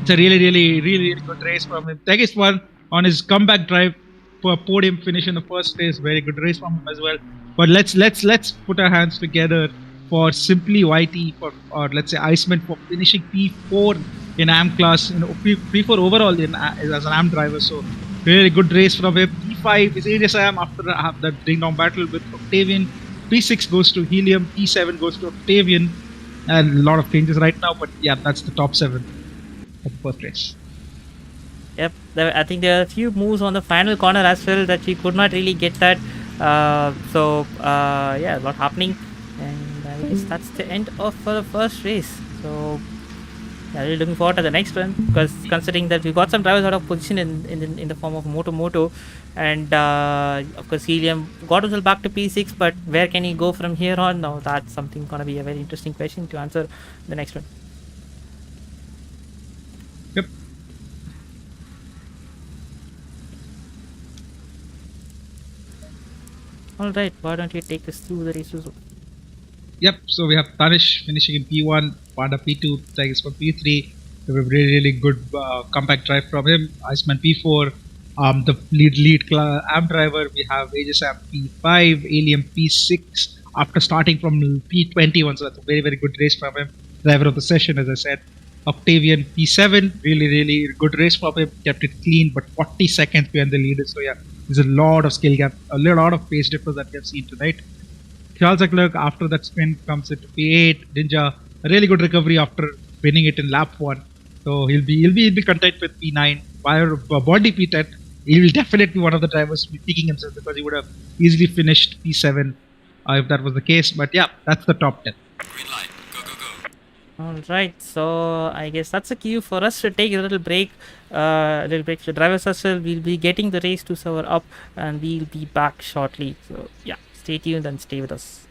it's a really good race from him. Tegis won on his comeback drive for a podium finish in the first race. Very good race from him as well. But let's put our hands together for Simply YT, or let's say Iceman, for finishing P4 in AM class, P4 overall as an AM driver. So really good race from him. P5 is ADS AM after that ding dong battle with Octavian. P6 goes to Helium. P7 goes to Octavian, and a lot of changes right now. But yeah, that's the top 7 of the first race. Yep, I think there are a few moves on the final corner as well that we could not really get that. Yeah, a lot happening, and I guess that's the end of the first race. So yeah, really looking forward to the next one, because considering that we got some drivers out of position in the form of Moto, and of course Helium got himself back to P6, but where can he go from here on? Now that's something gonna be a very interesting question to answer the next one. Yep. Alright, why don't you take us through the race result? Yep, so we have Tanish finishing in P1, Panda P2, Tigers for P3. We have a really good comeback drive from him. Iceman P4, the lead AM driver, we have Aegis AM P5, Alien P6 after starting from P21, so that's a very good race from him. Driver of the session, as I said. Octavian P7, really good race from him, kept it clean, but 40 seconds behind the leader. So yeah, there's a lot of skill gap, a lot of pace difference that we have seen tonight. Charles Leclerc after that spin comes into P8. Ninja, a really good recovery after winning it in lap 1. So he'll be content with P9. Body P10. He will definitely be one of the drivers to be peaking himself, because he would have easily finished P7 if that was the case. But yeah, that's the top 10. All right, so I guess that's a cue for us to take a little break. A little break to drivers hustle. We'll be getting the race to server up, and we'll be back shortly. So yeah, stay tuned and stay with us.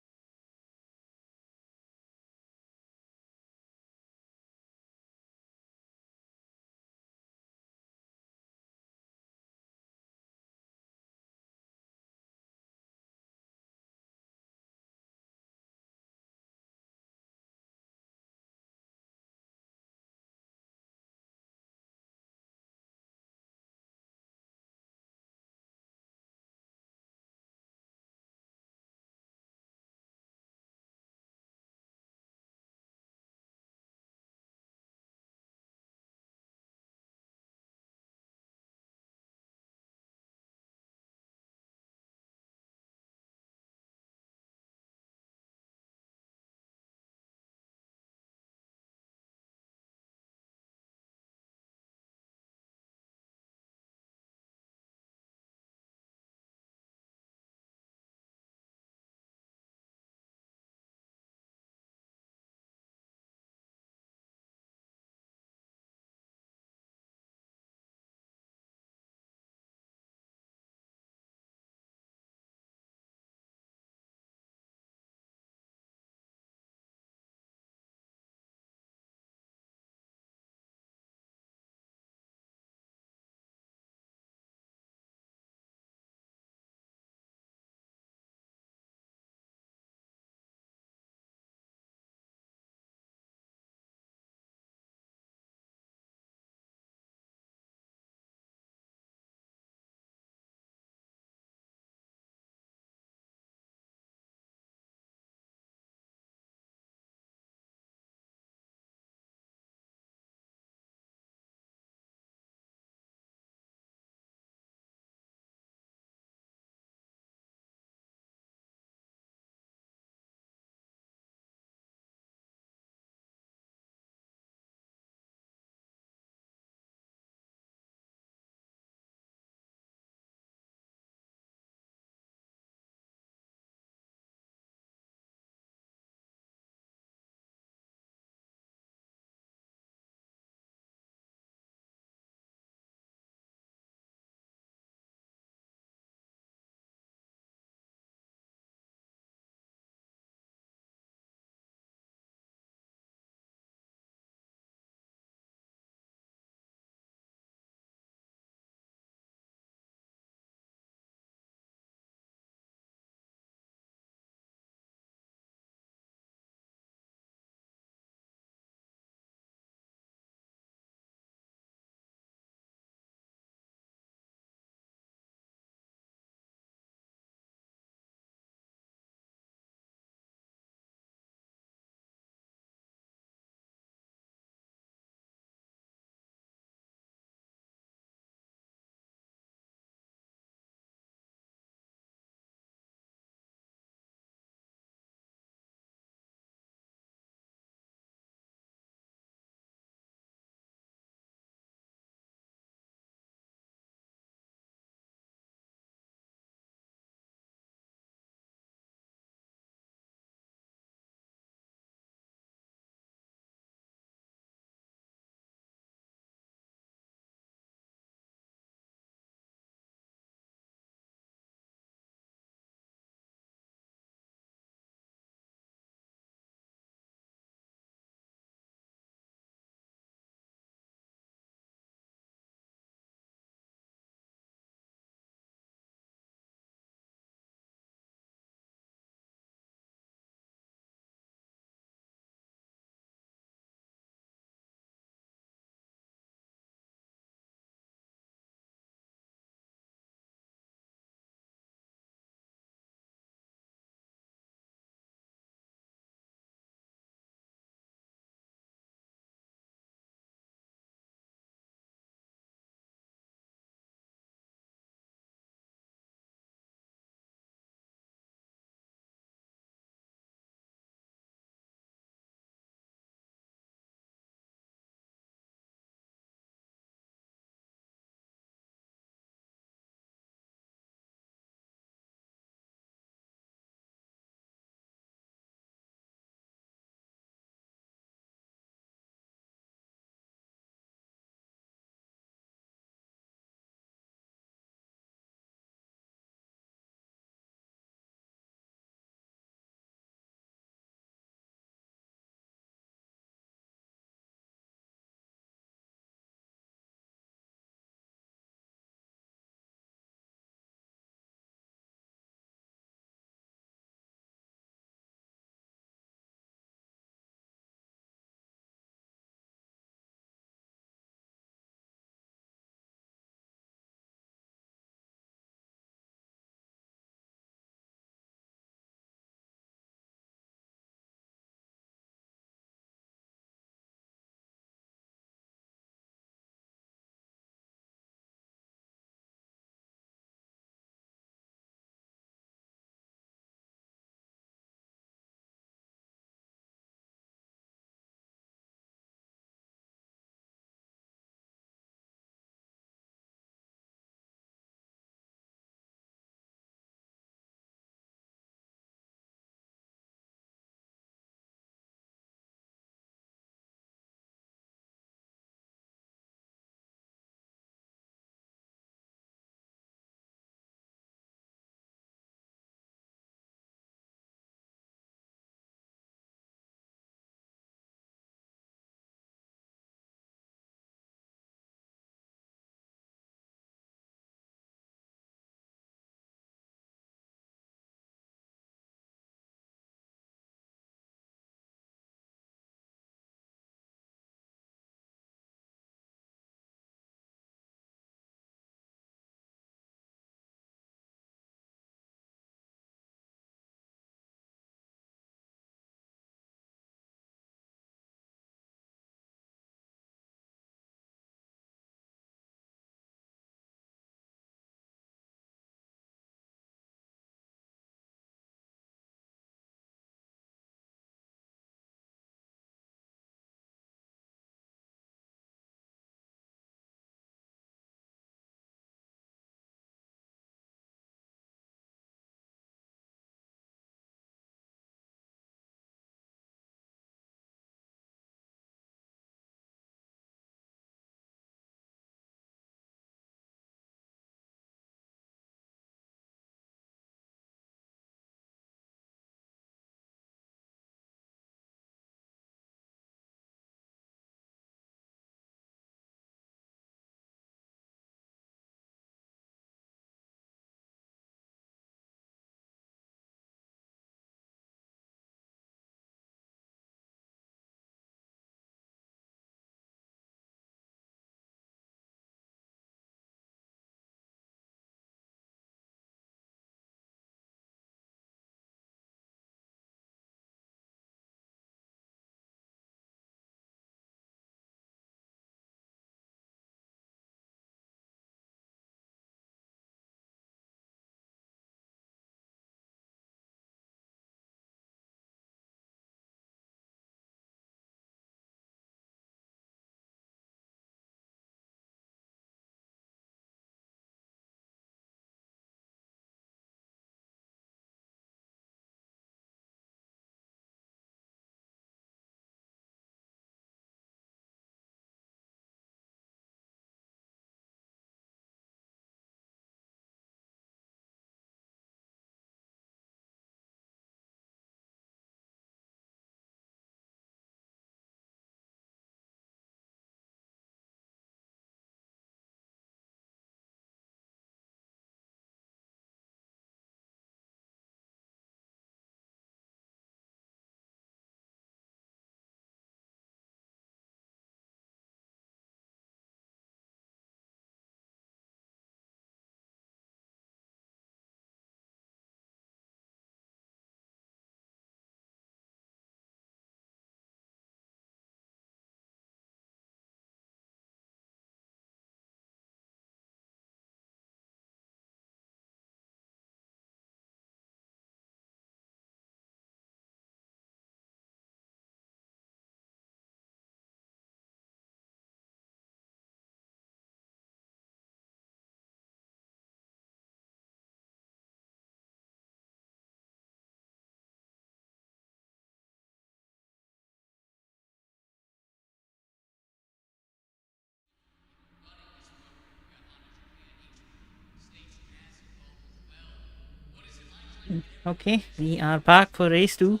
Okay, we are back for race 2.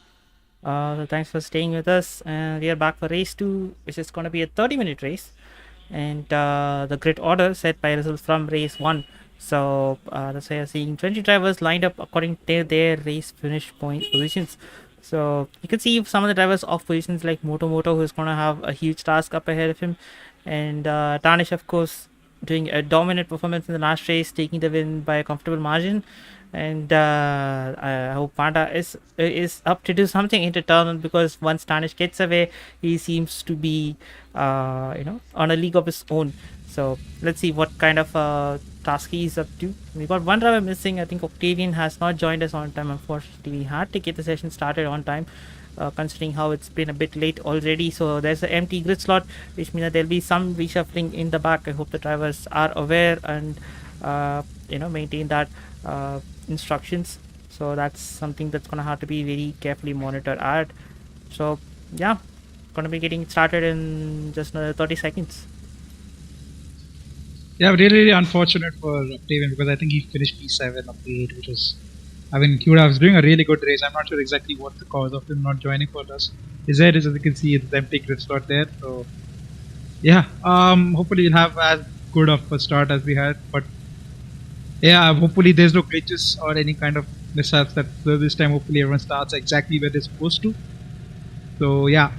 So thanks for staying with us. We are back for race 2, which is going to be a 30-minute race. And the grid order set by results from race 1. So that's why you're seeing 20 drivers lined up according to their race finish point positions. So you can see some of the drivers off positions like Moto, who's going to have a huge task up ahead of him. And Danish, of course, doing a dominant performance in the last race, taking the win by a comfortable margin. And I hope Panda is up to do something in return, because once Danish gets away, he seems to be on a league of his own. So let's see what kind of task he's up to. We got one driver missing. I think Octavian has not joined us on time. Unfortunately, we had to get the session started on time. Considering how it's been a bit late already, so there's an empty grid slot, which means that there'll be some reshuffling in the back. I hope the drivers are aware and maintain that instructions. So that's something that's gonna have to be very carefully monitored at. So yeah, gonna be getting started in just another 30 seconds. Yeah, really unfortunate for Octavian, because I think he finished P7 of the 8, which was, I mean, he was doing a really good race. I'm not sure exactly what the cause of him not joining for us. His head is, as you can see, it's empty grid slot there. So yeah, hopefully we'll have as good of a start as we had. But yeah, hopefully there's no glitches or any kind of mishaps. That this time hopefully everyone starts exactly where they're supposed to. So yeah,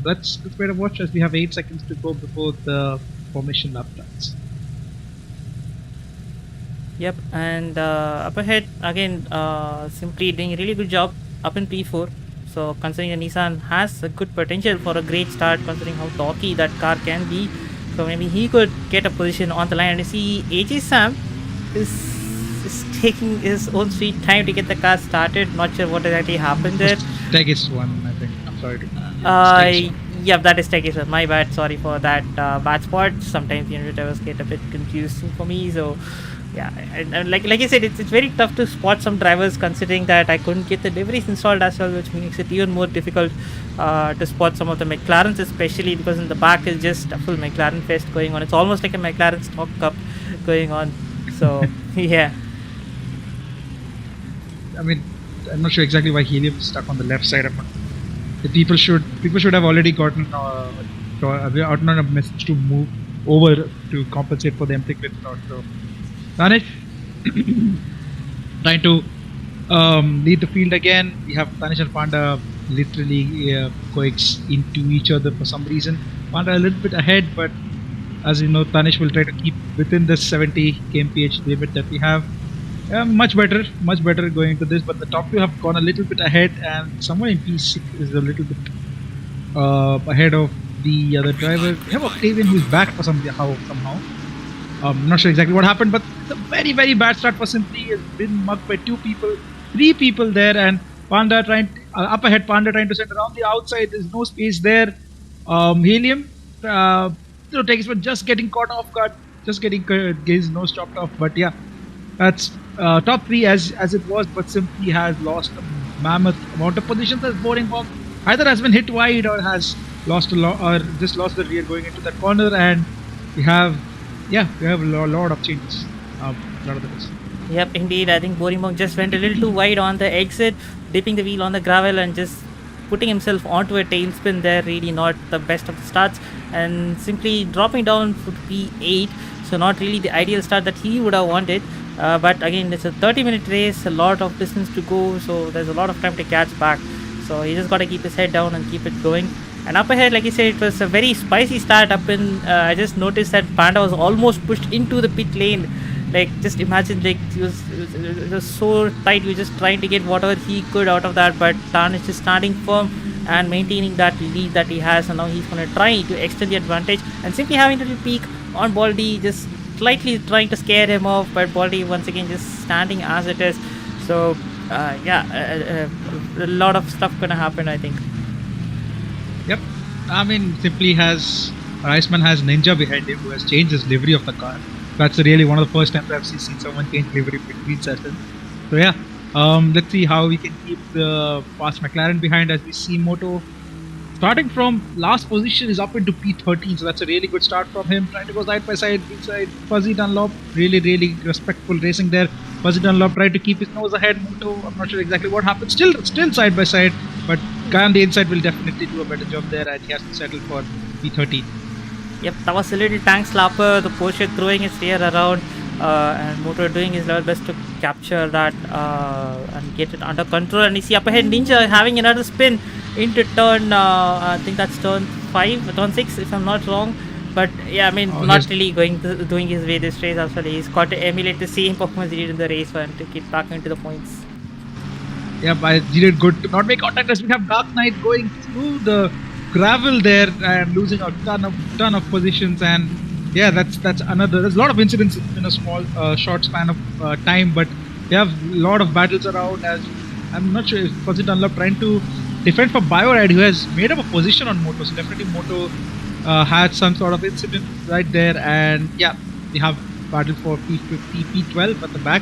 let's wait and watch, as we have 8 seconds to go before the formation lap starts. Yep, and up ahead again, simply doing a really good job up in P4. So considering the Nissan has a good potential for a great start, considering how torquey that car can be, so maybe he could get a position on the line. And you see AJ Sam is taking his own sweet time to get the car started. Not sure what exactly happened there. Tegis one, I think. I'm sorry to. Yeah, that is Tegis. My bad. Sorry for that bad spot. Sometimes drivers get a bit confusing for me. So yeah, and like I said, it's very tough to spot some drivers, considering that I couldn't get the liveries installed as well, which makes it even more difficult to spot some of the McLarens, especially because in the back is just a full McLaren fest going on. It's almost like a McLaren stock cup going on. So yeah, I mean, I'm not sure exactly why Helium is stuck on the left side. The people should have already gotten a message to move over to compensate for the empty grid slot. So Danish trying to lead the field again. We have Danish and Panda literally coex into each other for some reason. Panda a little bit ahead, but as you know, Danish will try to keep within the 70 kmph limit that we have. Much better going into this, but the top two have gone a little bit ahead, and someone in P6 is a little bit ahead of the other driver. We have Octavian, who's back for somehow. I'm not sure exactly what happened, but it's a very, very bad start for Simply. Has been mugged by 3 people there, and Panda trying up ahead. Panda trying to send around the outside. There's no space there. Helium, takes but just getting caught off guard, just getting his nose chopped off. But yeah, that's top 3 as it was, but Simply has lost a mammoth amount of positions. As Boring Bob either has been hit wide or has lost a lot, or just lost the rear going into that corner, and we have a lot of changes. Lot of this. Yep, indeed. I think Borimok just went a little too wide on the exit, dipping the wheel on the gravel and just putting himself onto a tailspin there. Really not the best of the starts, and simply dropping down to P8. So not really the ideal start that he would have wanted. But again, it's a 30-minute race, a lot of distance to go, so there's a lot of time to catch back. So he just got to keep his head down and keep it going. And up ahead, like you said, it was a very spicy start up in. I just noticed that Panda was almost pushed into the pit lane. Like, just imagine, like, it was so tight. He was just trying to get whatever he could out of that. But Tarnish is standing firm and maintaining that lead that he has. And now he's going to try to extend the advantage. And simply having a little peek on Baldy, just slightly trying to scare him off. But Baldy, once again, just standing as it is. So, a lot of stuff going to happen, I think. Yep. I mean, Iceman has Ninja behind him, who has changed his livery of the car. That's really one of the first times I've seen someone change livery between sessions. So yeah, let's see how we can keep the fast McLaren behind, as we see Moto starting from last position is up into P13. So that's a really good start from him. Trying to go side by side, inside Fuzzy Dunlop. Really respectful racing there. Fuzzy Dunlop tried to keep his nose ahead. Moto, I'm not sure exactly what happened. Still side by side, but guy on the inside will definitely do a better job there, and he has to settle for P13. Yep, that was a little tank slapper. The Porsche throwing its rear around, and Moto doing his level best to capture that and get it under control. And you see up ahead Ninja having another spin into turn. I think that's turn 6, if I'm not wrong. But yeah, I mean, not really doing his way this race as well. He's got to emulate the same performance he did in the race one to get back into the points. Yeah, but he did good to not make contact as we have Dark Knight going through the gravel there and losing a ton of positions. And yeah, that's another. There's a lot of incidents in a small short span of time, but they have a lot of battles around. As I'm not sure if Fuzzy Dunlop trying to defend for BioRide, who has made up a position on Moto. So definitely Moto had some sort of incident right there, and yeah, we have battle for P50, P12 at the back.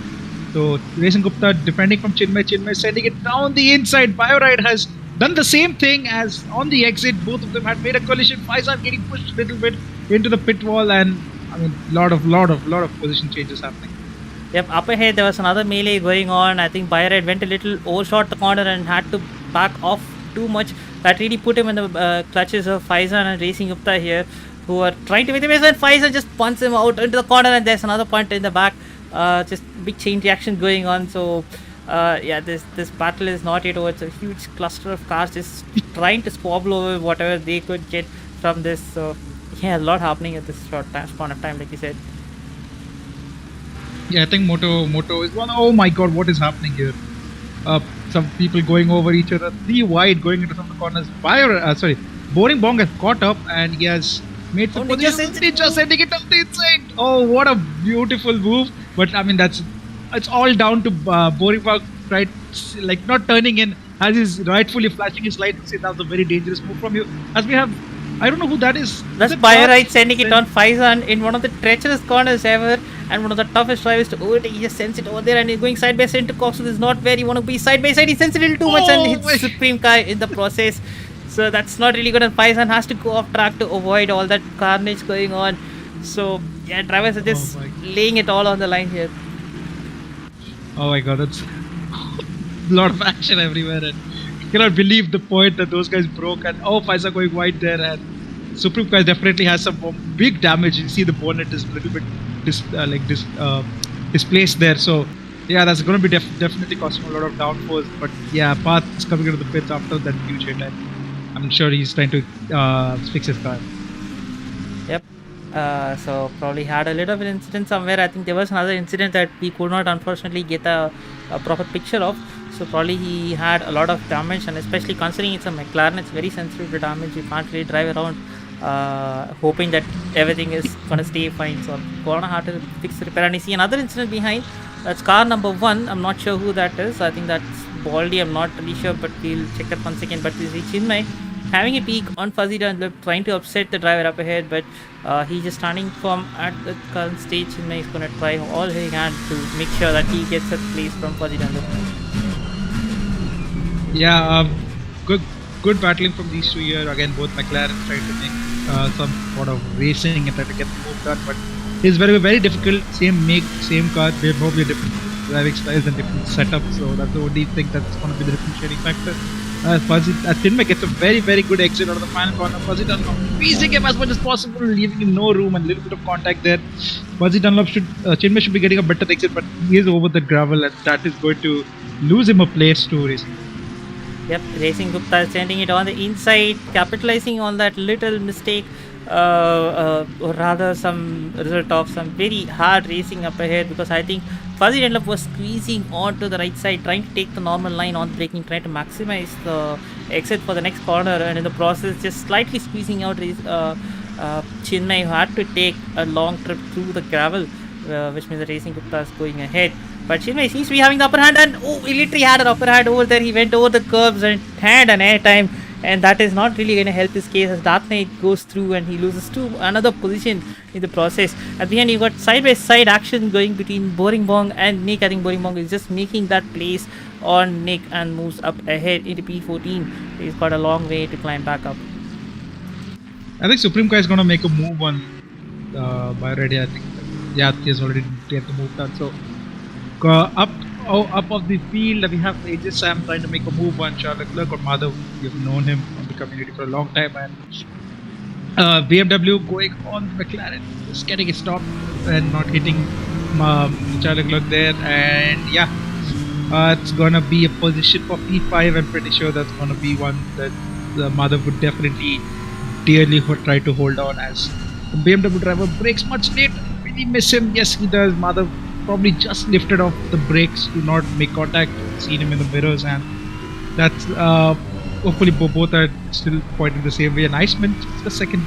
So Racing Gupta defending from Chinmay sending it down the inside. BioRide has done the same thing as on the exit. Both of them had made a collision. Faizan getting pushed a little bit into the pit wall, and I mean, lot of position changes happening. Yep, up ahead there was another melee going on. I think BioRide went a little overshot the corner and had to back off too much. That really put him in the clutches of Faizan and Racing Gupta here, who are trying to make the best, and Faizan just punts him out into the corner, and there's another punt in the back. Just big chain reaction going on. So yeah, this battle is not yet over. It's a huge cluster of cars just trying to squabble over whatever they could get from this. So yeah, a lot happening at this short span of time, like you said. Yeah, I think Moto is one. Oh my God, what is happening here? Some people going over each other, 3 wide going into some of the corners. Boring Bong has caught up and he has made some positions. Ninja sending it up the inside. Oh, what a beautiful move! But I mean, it's all down to Boring Bong, right? Like not turning in as he's rightfully flashing his light. Say that was a very dangerous move from you. As we have, I don't know who that is. That's BioRide sending it on Faizan in one of the treacherous corners ever, and one of the toughest drivers to overtake. He just sends it over there, and he's going side by side to Cox. So this is not where you want to be. Side by side, he sends it a little too much and hits Supreme Kai in the process. So that's not really good, and Faizan has to go off track to avoid all that carnage going on. So yeah, drivers are just laying it all on the line here. Oh my God, that's a lot of action everywhere, and you cannot believe the point that those guys broke. And Faizan going wide there, and Supreme Kai definitely has some big damage. You see the bonnet is a little bit displaced there. So yeah, that's going to be definitely costing a lot of downforce. But yeah, Path is coming into the pits after that huge hit, and I'm sure he's trying to fix his car. Yep. So probably had a little bit of incident somewhere. I think there was another incident that we could not unfortunately get a proper picture of. So probably he had a lot of damage, and especially considering it's a McLaren, it's very sensitive to damage. You can't really drive around hoping that everything is gonna stay fine. So I'm gonna have to fix the repair. And you see another incident behind. That's car number 1. I'm not sure who that is. I think that's Baldy. I'm not really sure, but we'll check that once again. But you see Chinmay having a peek on Fuzzy Dunlop, trying to upset the driver up ahead, but he's just standing firm at the current stage. Chinmay is gonna try all he can to make sure that he gets a place from Fuzzy Dunlop. Yeah, good battling from these two here. Again, both McLaren trying to make some sort of racing and try to get the move done, but it's very, very difficult. Same make, same car. They have probably different driving styles and different setups, so that's the only thing that's going to be the differentiating factor. Chinmay gets a very, very good exit out of the final corner. Fuzzy Dunlop squeezing him as much as possible, leaving him no room and a little bit of contact there. Chinmay should be getting a better exit, but he is over the gravel, and that is going to lose him a place to racing. Yep, Racing Gupta is sending it on the inside, capitalizing on that little mistake, or rather some result of some very hard racing up ahead, because I think Fuzzy Dunlop was squeezing onto the right side, trying to take the normal line on braking, trying to maximize the exit for the next corner, and in the process just slightly squeezing out Chinmay, who had to take a long trip through the gravel, which means the Racing Gupta is going ahead. But Chinmay seems to be having the upper hand, and he literally had an upper hand over there. He went over the curbs and had an airtime, and that is not really going to help his case as Dark Knight goes through and he loses to another position in the process. At the end, you got side-by-side action going between Boring Bong and Nick. I think Boring Bong is just making that place on Nick and moves up ahead into P14. He's got a long way to climb back up. I think Supreme Kai is going to make a move on BioRide. I think, yeah, he has already get the move done. So Up up of the field, we have AJ Sam trying to make a move on Charles Leclerc or Madhav. You've known him from the community for a long time, and BMW going on McLaren, just getting a stop and not hitting Charles Leclerc there, and yeah, it's gonna be a position for P5. I'm pretty sure that's gonna be one that the Madhav would definitely dearly try to hold on, as the BMW driver brakes much late. Really miss him. Yes, he does. Madhav probably just lifted off the brakes to not make contact. Seen him in the mirrors, and that's hopefully both are still pointing the same way. And Iceman just the second.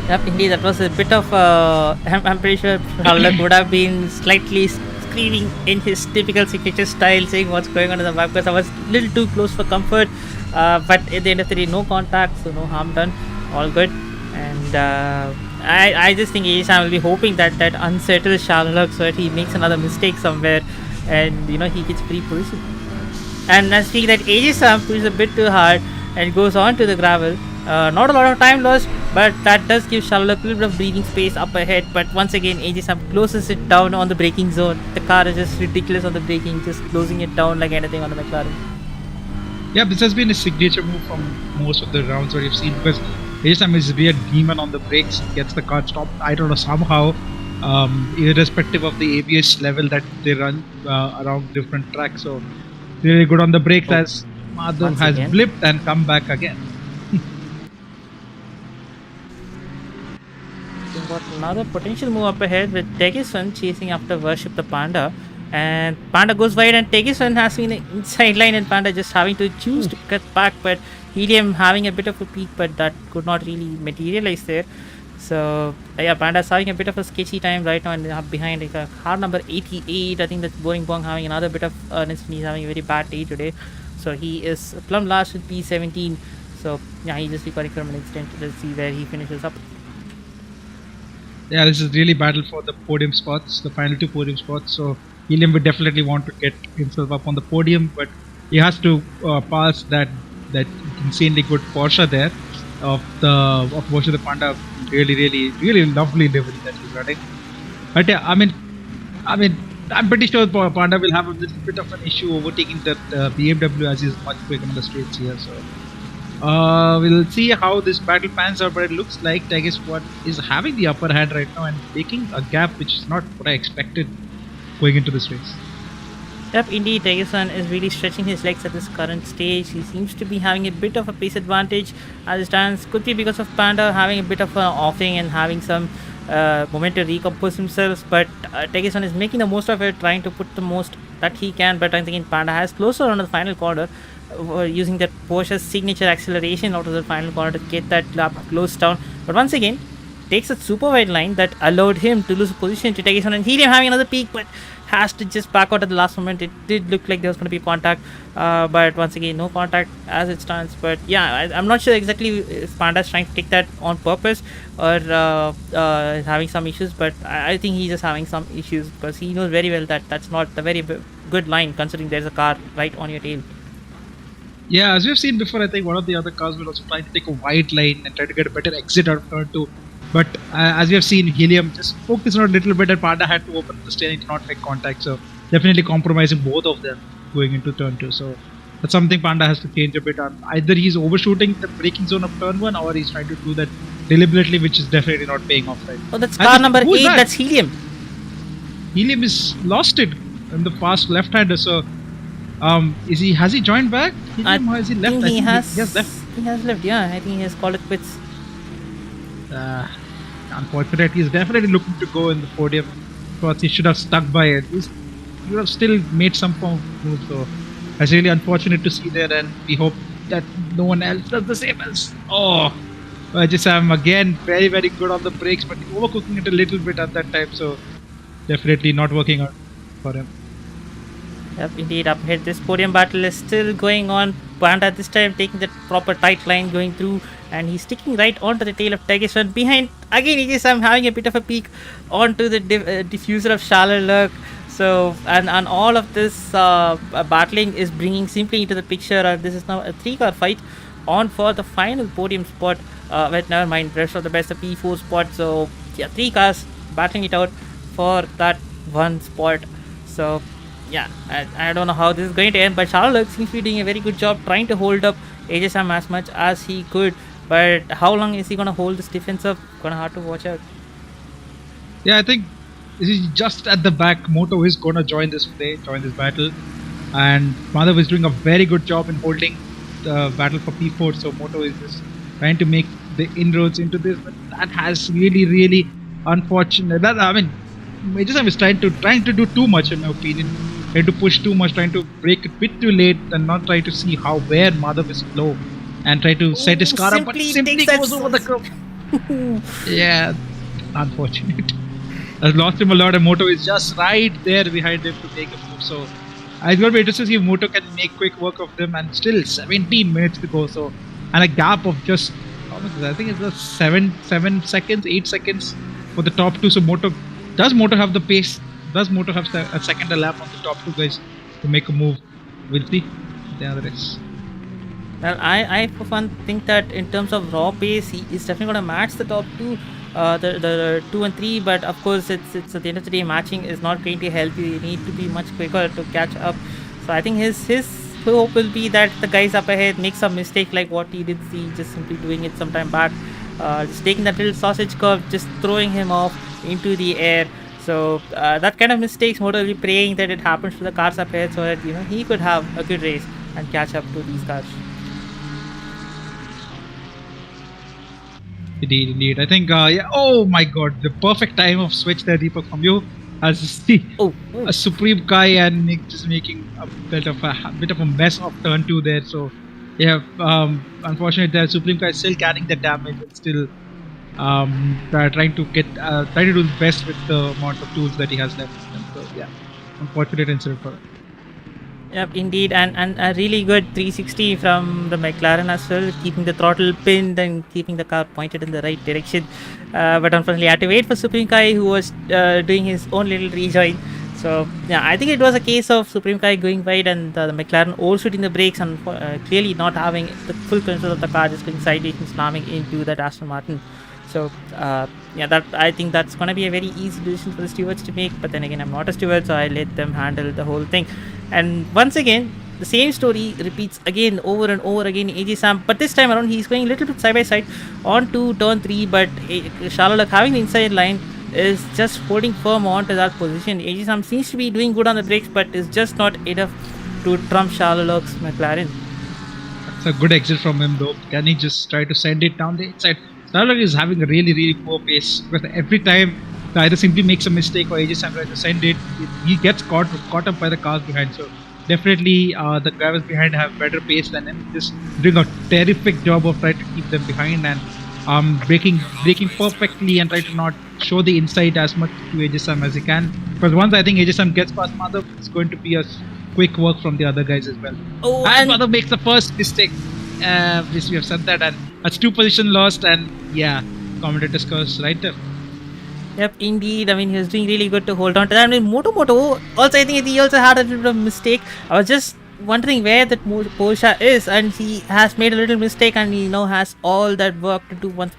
Yep, indeed, that was a bit of. I'm pretty sure Charles would have been slightly screaming in his typical signature style, saying what's going on in the map, because I was a little too close for comfort. But at the end of the day, no contact, so no harm done. All good. And I just think Sam will be hoping that that unsettles Charles so that he makes another mistake somewhere, and he gets free position. And I think that Sam pushes a bit too hard and goes on to the gravel. Not a lot of time lost, but that does give Charles a little bit of breathing space up ahead. But once again, Sam closes it down on the braking zone. The car is just ridiculous on the braking, just closing it down like anything on the McLaren. Yeah, this has been a signature move from most of the rounds that you've seen, because Sam is a weird demon on the brakes, gets the car stopped, I don't know, somehow, irrespective of the ABS level that they run around different tracks. So really good on the brakes, as Madhav has blipped and come back again. We've got another potential move up ahead with Tegiswan chasing after Worship the Panda. And Panda goes wide, and Tegiswan has been inside line, and Panda just having to choose to cut back, but Helium having a bit of a peak, but that could not really materialize there. So yeah, Panda's having a bit of a sketchy time right now, and up behind car number 88. I think that's Boring Bong having another bit of earnest. He's having a very bad day today, so he is plumb last with P17. So yeah, he just recording from an extent. Let's see where he finishes up. Yeah, this is really battle for the podium spots, the final two podium spots. So Helium would definitely want to get himself up on the podium, but he has to pass that insanely good Porsche there of Porsche the Panda. Really lovely livery that he's running. But yeah, I mean, I'm pretty sure Panda will have a little bit of an issue overtaking that BMW, as he's much quicker on the straights here. So we'll see how this battle pans out, but it looks like Tegiswan is having the upper hand right now and taking a gap which is not what I expected going into this race. Yep, indeed, Tegiswan is really stretching his legs at this current stage. He seems to be having a bit of a pace advantage as it stands. Could be because of Panda having a bit of an offing and having some moment to recompose himself. But Tegiswan is making the most of it, trying to put the most that he can. But I think Panda has closer on the final corner, using that Porsche's signature acceleration out of the final corner to get that lap closed down. But once again, takes a super wide line that allowed him to lose position to Tegiswan, and Helium having another peak, but has to just back out at the last moment. It did look like there was going to be contact, but once again, no contact as it stands. But yeah, I'm not sure exactly if Panda's trying to take that on purpose or having some issues, but I think he's just having some issues because he knows very well that that's not a very good line considering there's a car right on your tail. Yeah, as we've seen before, I think one of the other cars will also try to take a wide line and try to get a better exit out of turn 2. But as we have seen, Helium just focused on a little bit, and Panda had to open the steering to not make contact. So definitely compromising both of them going into turn 2. So that's something Panda has to change a bit on. Either he's overshooting the braking zone of turn 1, or he's trying to do that deliberately, which is definitely not paying off right. Oh, that's car number 8. That's Helium. Helium is lost it in the fast left-hander. So has he joined back? Helium, or has he left? He has left. He has left. Yeah, I think he has called it quits. Unfortunate. He's definitely looking to go in the podium, but he should have stuck by it. He would have still made some form of move. So it's really unfortunate to see there, and we hope that no one else does the same as. Just again very good on the brakes, but overcooking it a little bit at that time. So definitely not working out for him. Yep, indeed, up ahead this podium battle is still going on. Panda this time taking that proper tight line going through, and he's sticking right onto the tail of Tegiswan. Behind, again, I'm having a bit of a peek onto the diffuser of Charles Leclerc. So, and all of this battling is bringing simply into the picture. This is now a 3-car fight on for the final podium spot. But never mind, rest of the best, the P4 spot. So, yeah, 3 cars battling it out for that one spot. So yeah, I don't know how this is going to end, but Charlotte seems to be doing a very good job trying to hold up AJ Sam as much as he could. But how long is he gonna hold this defense up? Gonna have to watch out. Yeah, I think this is just at the back. Moto is gonna join this battle, and Madhav is doing a very good job in holding the battle for P4. So Moto is just trying to make the inroads into this, but that has really unfortunate. That I mean, Major is trying to do too much in my opinion. Trying to push too much, trying to break it a bit too late, and not trying to see where Madhav is low, and try to set his car up, but simply goes over the curb. Yeah, unfortunate. I've lost him a lot, and Moto is just right there behind him to make a move. So it's going to be interesting to see if Moto can make quick work of them, and still 17 minutes to go. So, and a gap of just, how much is that? I think it's just 7 seconds, 8 seconds for the top two. So does Moto have the pace? Does Moto have a second a lap on the top two guys to make a move? We'll see the other race. Well, I for fun think that in terms of raw pace, he is definitely going to match the top two, the 2 and 3. But of course, it's at the end of the day, matching is not going to help you. You need to be much quicker to catch up. So I think his hope will be that the guys up ahead make some mistake like what he did see, just simply doing it sometime back, just taking that little sausage curve, just throwing him off into the air. So that kind of mistakes, Moto will be praying that it happens to the cars up ahead, so that he could have a good race and catch up to these cars. Indeed. I think, yeah. Oh my God, the perfect time of switch there, Deepak, from you. As you see, a Supreme Kai and Nick just making a bit of a mess of turn 2 there. So, yeah, unfortunately, there Supreme Kai is still carrying the damage and still trying to do his best with the amount of tools that he has left. So, yeah, unfortunate incident for him. Yep, indeed, and a really good 360 from the McLaren as well, keeping the throttle pinned and keeping the car pointed in the right direction. But unfortunately, I had to wait for Supreme Kai, who was doing his own little rejoin. So yeah, I think it was a case of Supreme Kai going wide and the McLaren overshooting the brakes and clearly not having the full control of the car, just going sideways and slamming into that Aston Martin. So yeah, that I think that's going to be a very easy decision for the stewards to make. But then again, I'm not a steward, so I let them handle the whole thing. And once again, the same story repeats again over and over again. AJ Sam, but this time around, he's going a little bit side by side onto turn 3. But Charlotte having the inside line is just holding firm onto that position. AJ Sam seems to be doing good on the brakes, but is just not enough to trump Charlotte's McLaren. That's a good exit from him, though. Can he just try to send it down the inside? Charlotte is having a really poor pace, because every time he either simply makes a mistake or AJ Sam tries to send it, he gets caught up by the cars behind. So definitely the drivers behind have better pace than him. Just doing a terrific job of trying to keep them behind and braking perfectly and try to not show the inside as much to AJ Sam as he can. Because once I think AJ Sam gets past Madhav, it's going to be a quick work from the other guys as well. Oh, and Madhav makes the first mistake. Yes, we have said that, and that's 2 position lost, and yeah, Commentator scores right there. Yep, indeed. I mean, he was doing really good to hold on to that. I mean, Moto also, I think he also had a little bit of mistake. I was just wondering where that Porsche is, and he has made a little mistake, and he now has all that work to do once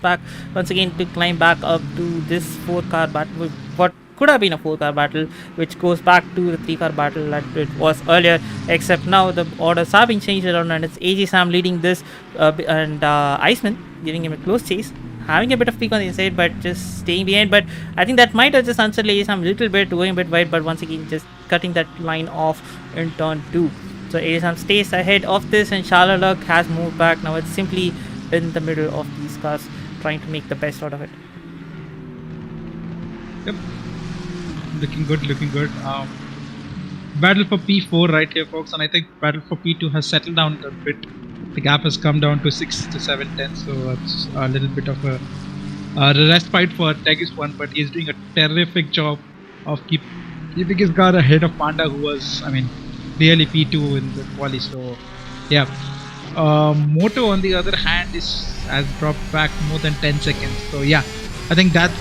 again to climb back up to this 4-car battle, what could have been a 4-car battle, which goes back to the 3-car battle that it was earlier, except now the orders have been changed around, and it's AJ Sam leading this, and Iceman giving him a close chase, having a bit of peak on the inside, but just staying behind. But I think that might have just answered AJ Sam a little bit, going a bit wide, but once again just cutting that line off in turn 2. So AJ Sam stays ahead of this, and Charlotte has moved back. Now it's simply in the middle of these cars, trying to make the best out of it. Yep. Looking good. Battle for P4 right here, folks, and I think battle for P2 has settled down a bit. The gap has come down to 6 to 7 tenths, so it's a little bit of a respite for Tegis one, but he's doing a terrific job of keeping his car ahead of Panda, who was, really P2 in the quali. So yeah, Moto on the other hand has dropped back more than 10 seconds. So yeah, I think that's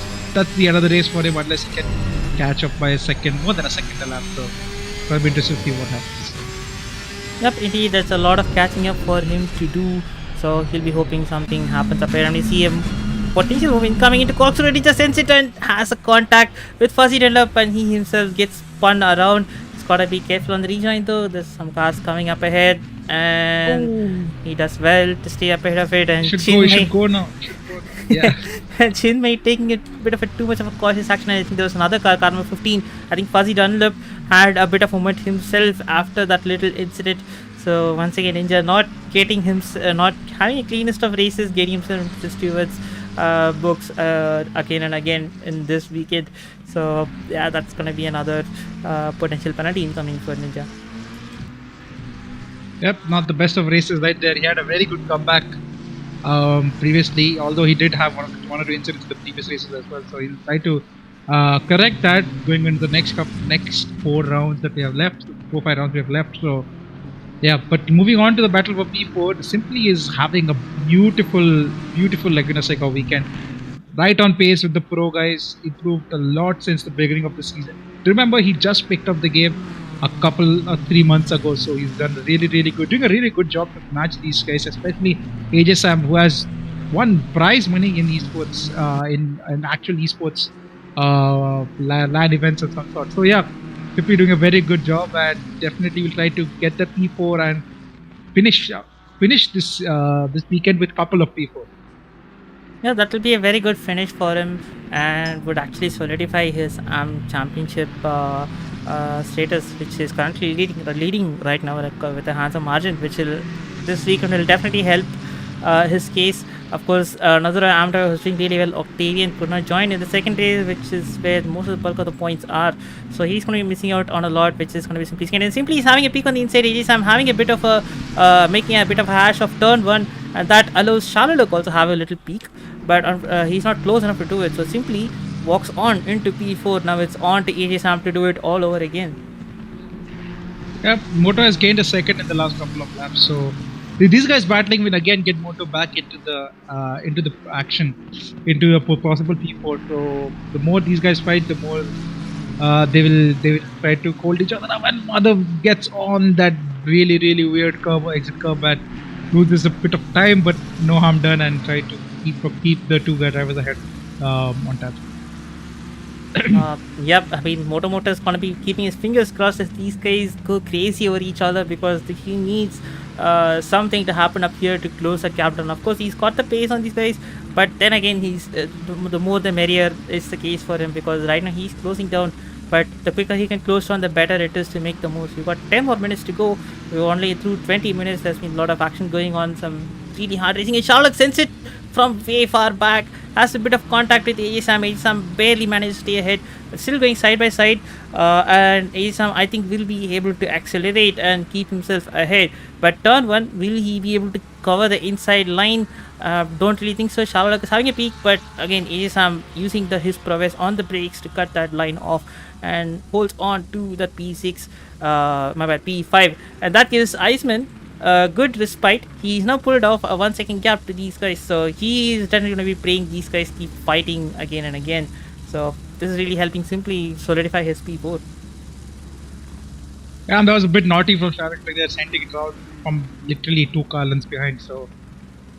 the end of the race for him, unless he can catch up by more than a second a lap. So it'll be interesting to see what happens. Yep, indeed, there's a lot of catching up for him to do. So he'll be hoping something happens up here. And we see him potential move incoming into corkscrew. He just sends it and has a contact with Fuzzy Dunlop, and he himself gets spun around. He's gotta be careful on the rejoin though. There's some cars coming up ahead, and he does well to stay up ahead of it. And He should go now. Yeah. and Chinmay taking a bit of a too much of a cautious action. I think there was another car number 15. I think Fuzzy Dunlop had a bit of a moment himself after that little incident. So once again, Ninja not getting him, not having a cleanest of races, getting himself into the stewards books again and again in this weekend. So yeah, that's gonna be another potential penalty incoming for Ninja. Yep, not the best of races right there. He had a very good comeback previously, although he did have one or two incidents in the previous races as well. So he'll try to correct that going into the next 4 rounds that we have left, 4-5 rounds we have left. So yeah, but moving on to the battle for P4, Simply is having a beautiful Leguna Seca weekend. Right on pace with the pro guys, improved a lot since the beginning of the season. Remember, he just picked up the game a couple 3 months ago, so he's done really good, doing a really good job to match these guys, especially AJ Sam, who has won prize money in esports, in actual esports LAN events of some sort. So yeah, Simply doing a very good job, and definitely will try to get the P4 and finish this weekend with a couple of P4. Yeah, that will be a very good finish for him, and would actually solidify his championship status, which is currently leading right now with a handsome margin, which will this weekend will definitely help his case. Of course, another amateur who's doing really well, Octavian, could not join in the second race, which is where most of the bulk of the points are. So he's going to be missing out on a lot, which is going to be Simply second. And Simply is having a peak on the inside edges. I'm having a bit of a making a bit of a hash of turn 1, and that allows Charlotte also have a little peak, but he's not close enough to do it. So Simply walks on into P4. Now it's on to AJ Sam to do it all over again. Yeah, Moto has gained a second in the last couple of laps, so these guys battling will again get Moto back into the action, into a possible P4. So the more these guys fight, the more they will try to hold each other up, and Mother gets on that really weird exit curve that loses a bit of time, but no harm done, and try to keep the two drivers ahead on tap. Yep, I mean, Moto is gonna be keeping his fingers crossed as these guys go crazy over each other, because he needs something to happen up here to close the gap down. Of course, he's got the pace on these guys, but then again, he's the more the merrier is the case for him, because right now he's closing down. But the quicker he can close down, the better it is to make the moves. We've got 10 more minutes to go. We're only through 20 minutes. There's been a lot of action going on, some really hard racing. And Charlotte sends it from way far back, has a bit of contact with AJ Sam. AJ Sam barely managed to stay ahead, but still going side by side. And AJ Sam, I think, will be able to accelerate and keep himself ahead. But turn 1, will he be able to cover the inside line? Don't really think so. Charlotte is having a peak, but again, AJ Sam using his prowess on the brakes to cut that line off, and holds on to the P6, P5, and that gives Iceman good respite. He's now pulled off a 1 second gap to these guys, so he is definitely going to be praying these guys keep fighting again and again. So this is really helping Simply solidify his P4. Yeah, and that was a bit naughty from Charlotte, like they're sending it out from literally 2 car lengths behind. So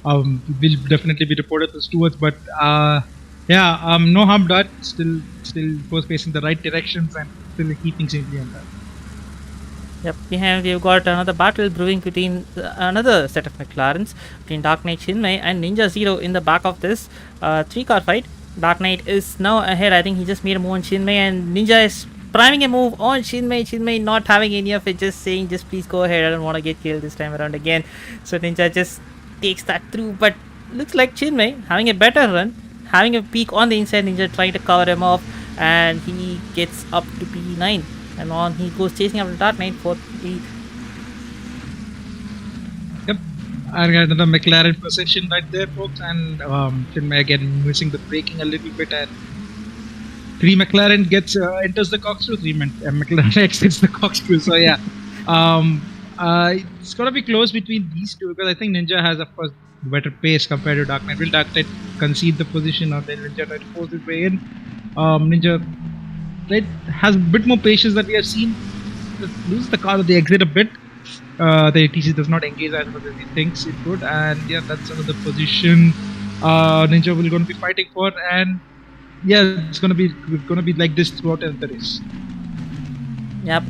will definitely be reported to stewards, but no harm done. Still goes facing the right directions and still keeping Simply on that. Yep, we've got another battle brewing between another set of McLarens, between Dark Knight Chinmay and Ninja Zero in the back of this 3-car fight. Dark Knight is now ahead. I think he just made a move on Chinmay, and Ninja is priming a move on Chinmay. Chinmay not having any of it, just saying, just please go ahead, I don't want to get killed this time around again. So Ninja just takes that through, but looks like Chinmay having a better run, having a peek on the inside. Ninja trying to cover him off, and he gets up to P9. And on he goes chasing after Dark Knight for the. Yep, I got another McLaren position right there, folks, and Chinmay again missing the braking a little bit, and 3 McLaren enters the corkscrew, 3 McLaren exits the corkscrew. So yeah, it's gonna be close between these two, because I think Ninja has, of course, better pace compared to Dark Knight. Will Dark Knight concede the position, or then Ninja try to force his way in? Ninja has a bit more patience that we have seen. Loses the car at the exit a bit. The ATC does not engage as much as he thinks it would, and yeah, that's another position Ninja will going to be fighting for, and yeah, it's going to be like this throughout the race. Yep,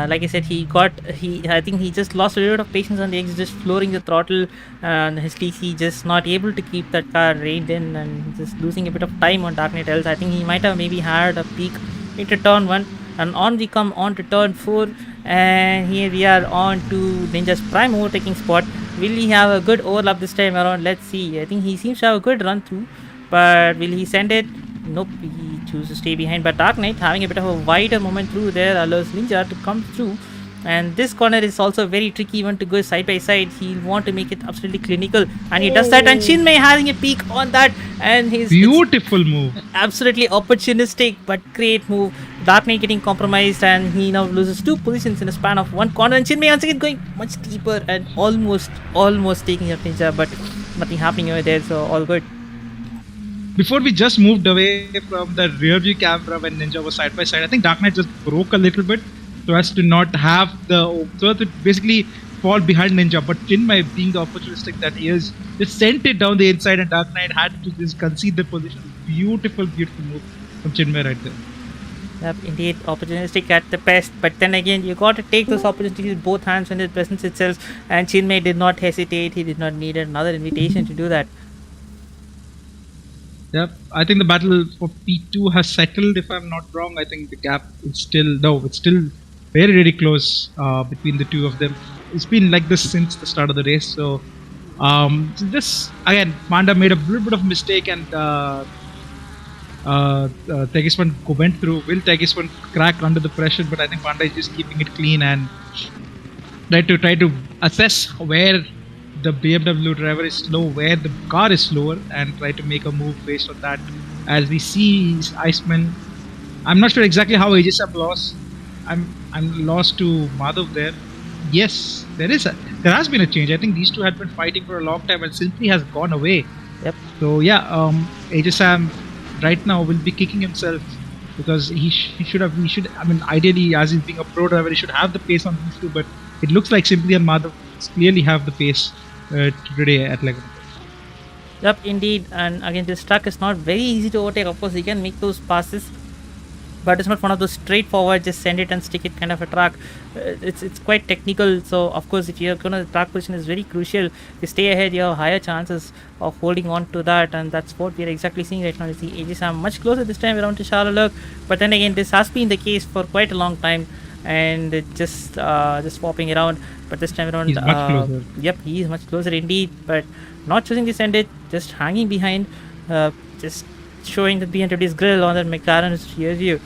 like I said, I think he just lost a little bit of patience on the exit, just flooring the throttle, and his TC just not able to keep that car reined in and just losing a bit of time on Dark Knight else. I think he might have maybe had a peak into turn 1, and on we come on to turn 4, and here we are on to Ninja's prime overtaking spot. Will he have a good overlap this time around? Let's see. I think he seems to have a good run through, but will he send it? Nope, he chooses to stay behind. But Dark Knight having a bit of a wider moment through there allows Ninja to come through. And this corner is also very tricky one to go side by side. He'll want to make it absolutely clinical, and he does that. And Chinmay having a peek on that, and his Beautiful move. absolutely opportunistic but great move. Dark Knight getting compromised, and he now loses 2 positions in a span of 1 corner. And Chinmay once again going much deeper and almost taking out Ninja, but nothing happening over there. So all good. Before we just moved away from the rear view camera when Ninja was side by side, I think Dark Knight just broke a little bit so as to not have so as to basically fall behind Ninja. But Chinmay, being the opportunistic that he is, just sent it down the inside, and Dark Knight had to just concede the position. Beautiful move from Chinmay right there. Yep, indeed, opportunistic at the best. But then again, you got to take those opportunities with both hands when it presents itself. And Chinmay did not hesitate. He did not need another invitation to do that. Yep, I think the battle for P2 has settled. If I'm not wrong, I think the gap is still very close between the two of them. It's been like this since the start of the race. So just again, Panda made a little bit of mistake, and Tegisman went through. Will Tegisman crack under the pressure? But I think Panda is just keeping it clean and try to assess where the BMW driver is slow, where the car is slower, and try to make a move based on that. As we see Iceman, I'm not sure exactly how AJSAP lost. I'm lost to Madhav there. Yes, there has been a change. I think these two had been fighting for a long time, and Simply has gone away. Yep. So yeah, AJSAM right now will be kicking himself because he should. I mean, ideally, as he's being a pro driver, he should have the pace on these two. But it looks like Simply and Madhav clearly have the pace today at Leguna. Yep, indeed. And again, this track is not very easy to overtake. Of course, you can make those passes, but it's not one of those straightforward, just send it and stick it kind of a track. It's quite technical. So, of course, if you're going to, the track position is very crucial. If you stay ahead, you have higher chances of holding on to that. And that's what we're exactly seeing right now. You see AJ Sam much closer this time around to Charlotte. But then again, this has been the case for quite a long time. And it just swapping around, but this time around, He's much closer. Yep, he is much closer indeed, but not choosing to send it, just hanging behind, just showing the BMW's grill on the McLaren's rear view,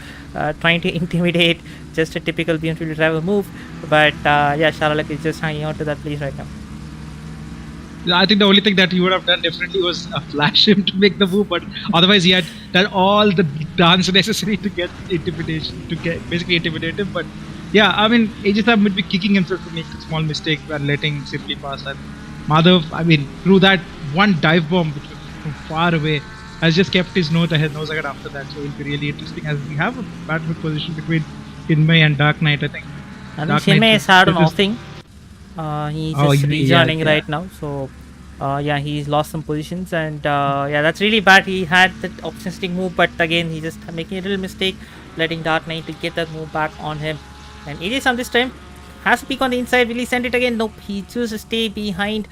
trying to intimidate, just a typical BMW driver move. But yeah, Charlotte is just hanging on to that place right now. I think the only thing that he would have done differently was flash him to make the move, but otherwise he had done all the dance necessary to get intimidation, to get basically intimidate him. But yeah, I mean, AJ would be kicking himself to make a small mistake and letting Simply pass. And Madhav, I mean, through that one dive bomb which was from far away, has just kept his nose ahead after that. So it will be really interesting as we have a battle position between Chinmay and Dark Knight. I think Chinmay has had an offing. He's just rejoining right now, so yeah, he's lost some positions, and yeah, that's really bad. He had that opportunistic move, but again, he just making a little mistake, letting Dark Knight to get that move back on him. And AJ Sam this time has to peek on the inside. Will he send it again? Nope, he chooses to stay behind.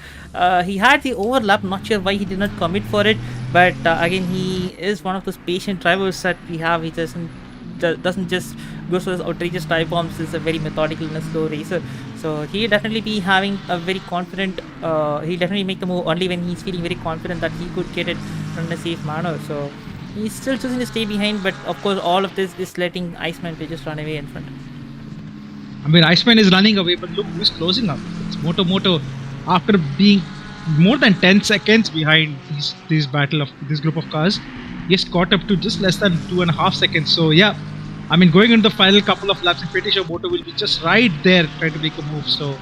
He had the overlap, not sure why he did not commit for it, but again, he is one of those patient drivers that we have. He doesn't just go for those outrageous dive bombs. He's a very methodical and a slow racer, so he'll definitely be having a very confident, he'll definitely make the move only when he's feeling very confident that he could get it in a safe manner. So he's still choosing to stay behind, but of course all of this is letting Iceman to just run away in front. I mean, Iceman is running away, but look who's closing up. It's Moto. After being more than 10 seconds behind this group of cars, he has caught up to just less than 2.5 seconds. So yeah, I mean, going into the final couple of laps, I'm pretty sure Moto will be just right there trying to make a move. So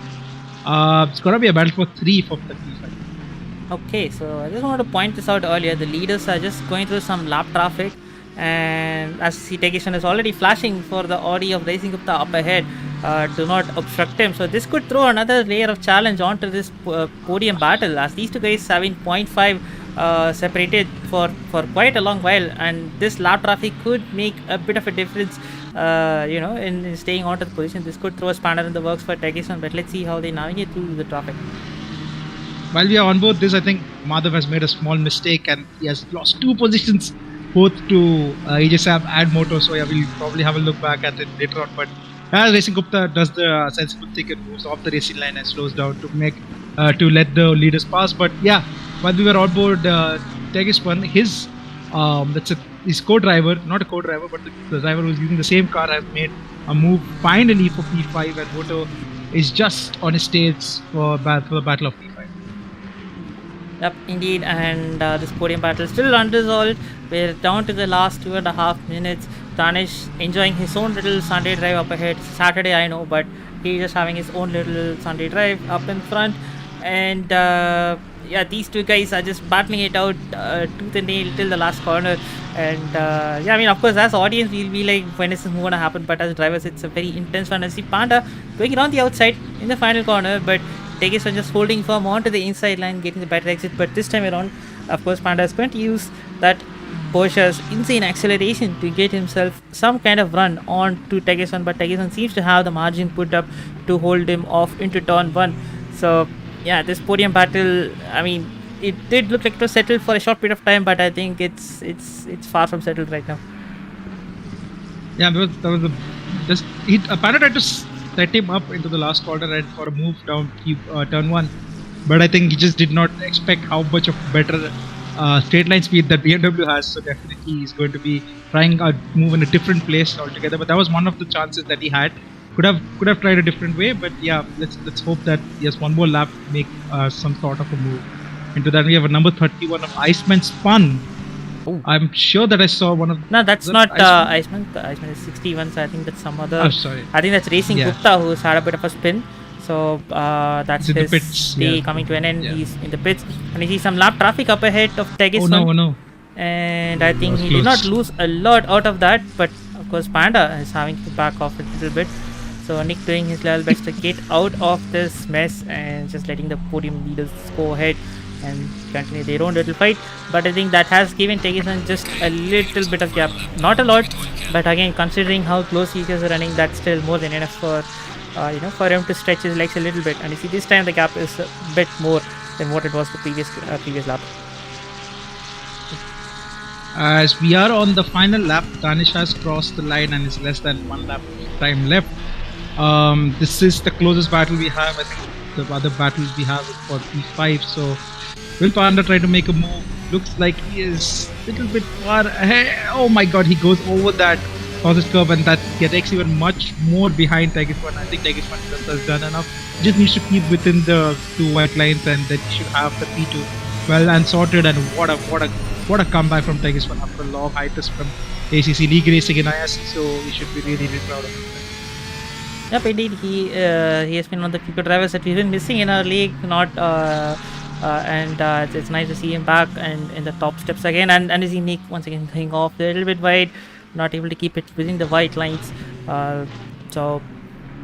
it's gonna be a battle for 3 for the P5. Okay, so I just wanted to point this out earlier. The leaders are just going through some lap traffic, and as Tegisman is already flashing for the Audi of Racing Gupta up ahead, do not obstruct him. So this could throw another layer of challenge onto this podium battle, as these two guys having 0.5 separated for quite a long while, and this lap traffic could make a bit of a difference, in staying onto the position. This could throw a spanner in the works for Tegison, but let's see how they navigate through the traffic. While we are on board this, I think Madhav has made a small mistake and he has lost 2 positions, both to AJSAM and Moto. So yeah, we'll probably have a look back at it later on. But Racing Gupta does the sensible thing and moves off the racing line and slows down to let the leaders pass. But yeah, while we were on board Tegiswan, his his co-driver, not a co-driver, but the driver who's using the same car, has made a move finally for P5, and Moto is just on his stage for the battle of P5. Yep, indeed, and this podium battle still unresolved. We're down to the last 2.5 minutes. Danish enjoying his own little Sunday drive up ahead. Saturday, I know, but he's just having his own little Sunday drive up in front. And these two guys are just battling it out tooth and nail till the last corner. And of course, as audience, we'll be like, when is this going to happen? But as drivers, it's a very intense one. I see Panda going around the outside in the final corner, but Tegison just holding firm onto the inside line, getting the better exit. But this time around, of course, Panda is going to use that Porsche's insane acceleration to get himself some kind of run on to Tegison. But Tegison seems to have the margin put up to hold him off into turn 1. So yeah, this podium battle, it did look like it was settled for a short period of time, but I think it's far from settled right now. Yeah, Panda tried to set him up into the last corner and for a move down turn 1, but I think he just did not expect how much of better straight line speed that BMW has. So definitely he's going to be trying a move in a different place altogether. But that was one of the chances that he had. Could have tried a different way, but yeah, let's hope that he has one more lap to make some sort of a move. Into that, we have a number 31 of Iceman Spun. Ooh. I'm sure that I saw one of... No, that's not Iceman. The Iceman is 61, so I think that's some other... Oh, sorry. I think that's Racing Gupta, who's had a bit of a spin. So that's his day coming to an end. Yeah. He's in the pits. And you see some lap traffic up ahead of Tegison. Oh no. And I think he did not lose a lot out of that. But of course, Panda is having to back off a little bit. So Nick doing his level best to get out of this mess and just letting the podium leaders go ahead and continue their own little fight. But I think that has given Tegison just a little bit of gap. Not a lot, but again, considering how close he is running, that's still more than enough for him to stretch his legs a little bit. And you see, this time the gap is a bit more than what it was the previous lap. As we are on the final lap, Danish has crossed the line and is less than 1 lap time left. This is the closest battle we have. I think the other battles we have for P5. So will Panda try to make a move? Looks like he is a little bit far ahead. Oh my god, he goes over that closest curve, and that takes even much more behind Tegiswan. I think Tegiswan has done enough. Just needs to keep within the 2 white lines, and then he should have the P2 well and sorted. And what a comeback from Tegiswan after a long hiatus from ACC League Racing in IRC. So we should be really proud of him. Yep, indeed, he has been one of the people drivers that we've been missing in our league. It's nice to see him back and in the top steps again. And is Nick once again going off a little bit wide, not able to keep it within the white lines. So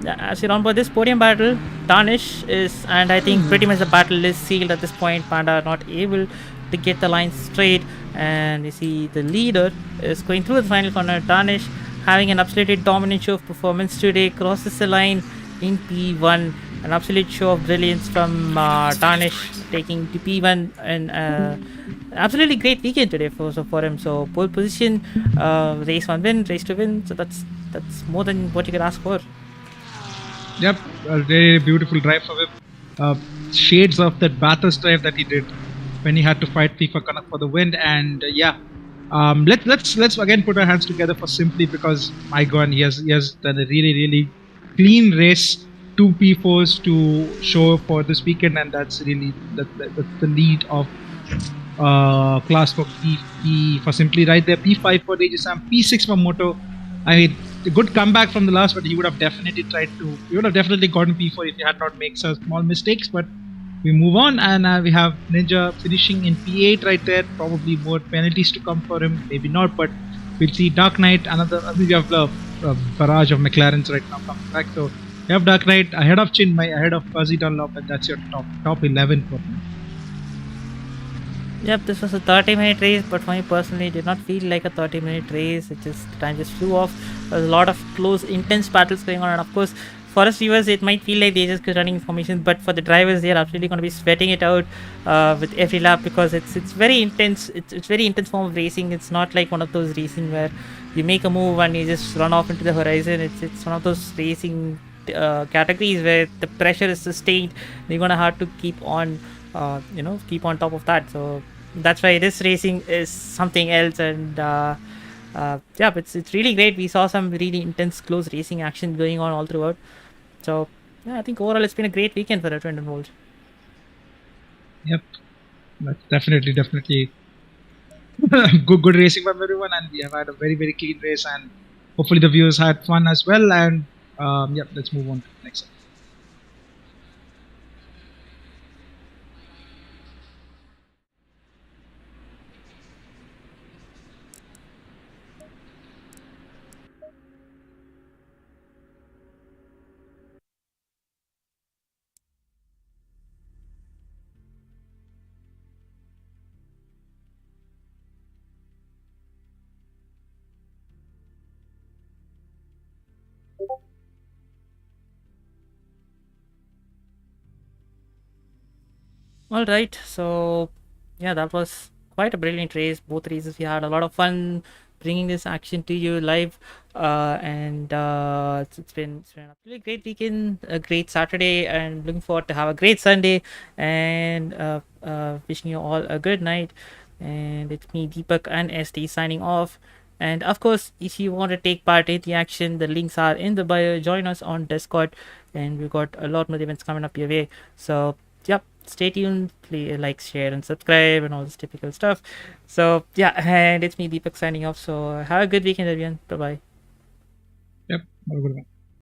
as we're on for this podium battle, Danish is, and I think pretty much the battle is sealed at this point. Panda not able to get the line straight, and you see the leader is going through the final corner. Danish having an absolutely dominant show of performance today, crosses the line in P1. An absolute show of brilliance from Danish, taking to P1, and absolutely great weekend today for him. So pole position, race 1 win, race 2 win. So that's more than what you could ask for. Yep, a very beautiful drive from him. Shades of that Bathurst drive that he did when he had to fight FIFA Kanak for the win. And let's again put our hands together for Simply, because my god, he has done a really clean race. 2 P4s to show for this weekend, and that's really the lead of class for P for Simply right there. P5 for AJSAM, P6 for Moto. I mean, a good comeback from the last, but he would have definitely gotten P4 if he had not made some small mistakes. But we move on, and we have Ninja finishing in P8 right there. Probably more penalties to come for him, maybe not, but we'll see. Dark Knight, we have the barrage of McLarens right now coming back. So you have Dark Knight ahead of Chinmay, ahead of Fuzzy Dunlop, and that's your top 11 for him. Yep, this was a 30-minute race, but for me personally, it did not feel like a 30-minute race. It just time just flew off. There was a lot of close, intense battles going on, and of course, for us viewers, it might feel like they're just running information, but for the drivers, they are absolutely going to be sweating it out with every lap because it's very intense. It's very intense form of racing. It's not like one of those racing where you make a move and you just run off into the horizon. It's one of those racing categories where the pressure is sustained. You're gonna have to keep on keep on top of that. So that's why this racing is something else. And yeah, it's really great. We saw some really intense close racing action going on all throughout. So yeah, I think overall it's been a great weekend for the Trent Volt. Yep, that's definitely good racing from everyone, and we have had a very clean race, and hopefully the viewers had fun as well. And yep, let's move on to the next. All right, so yeah, that was quite a brilliant race. Both races we had a lot of fun bringing this action to you live, and it's been a really great weekend, a great Saturday, and looking forward to have a great Sunday. And wishing you all a good night. And it's me, Deepak and SD signing off. And of course, if you want to take part in the action, the links are in the bio. Join us on Discord, and we've got a lot more events coming up your way. So yep, stay tuned, please like, share, and subscribe, and all this typical stuff. So yeah, and it's me, Deepak, signing off. So have a good weekend, everyone. Bye bye. Yep, have a good one.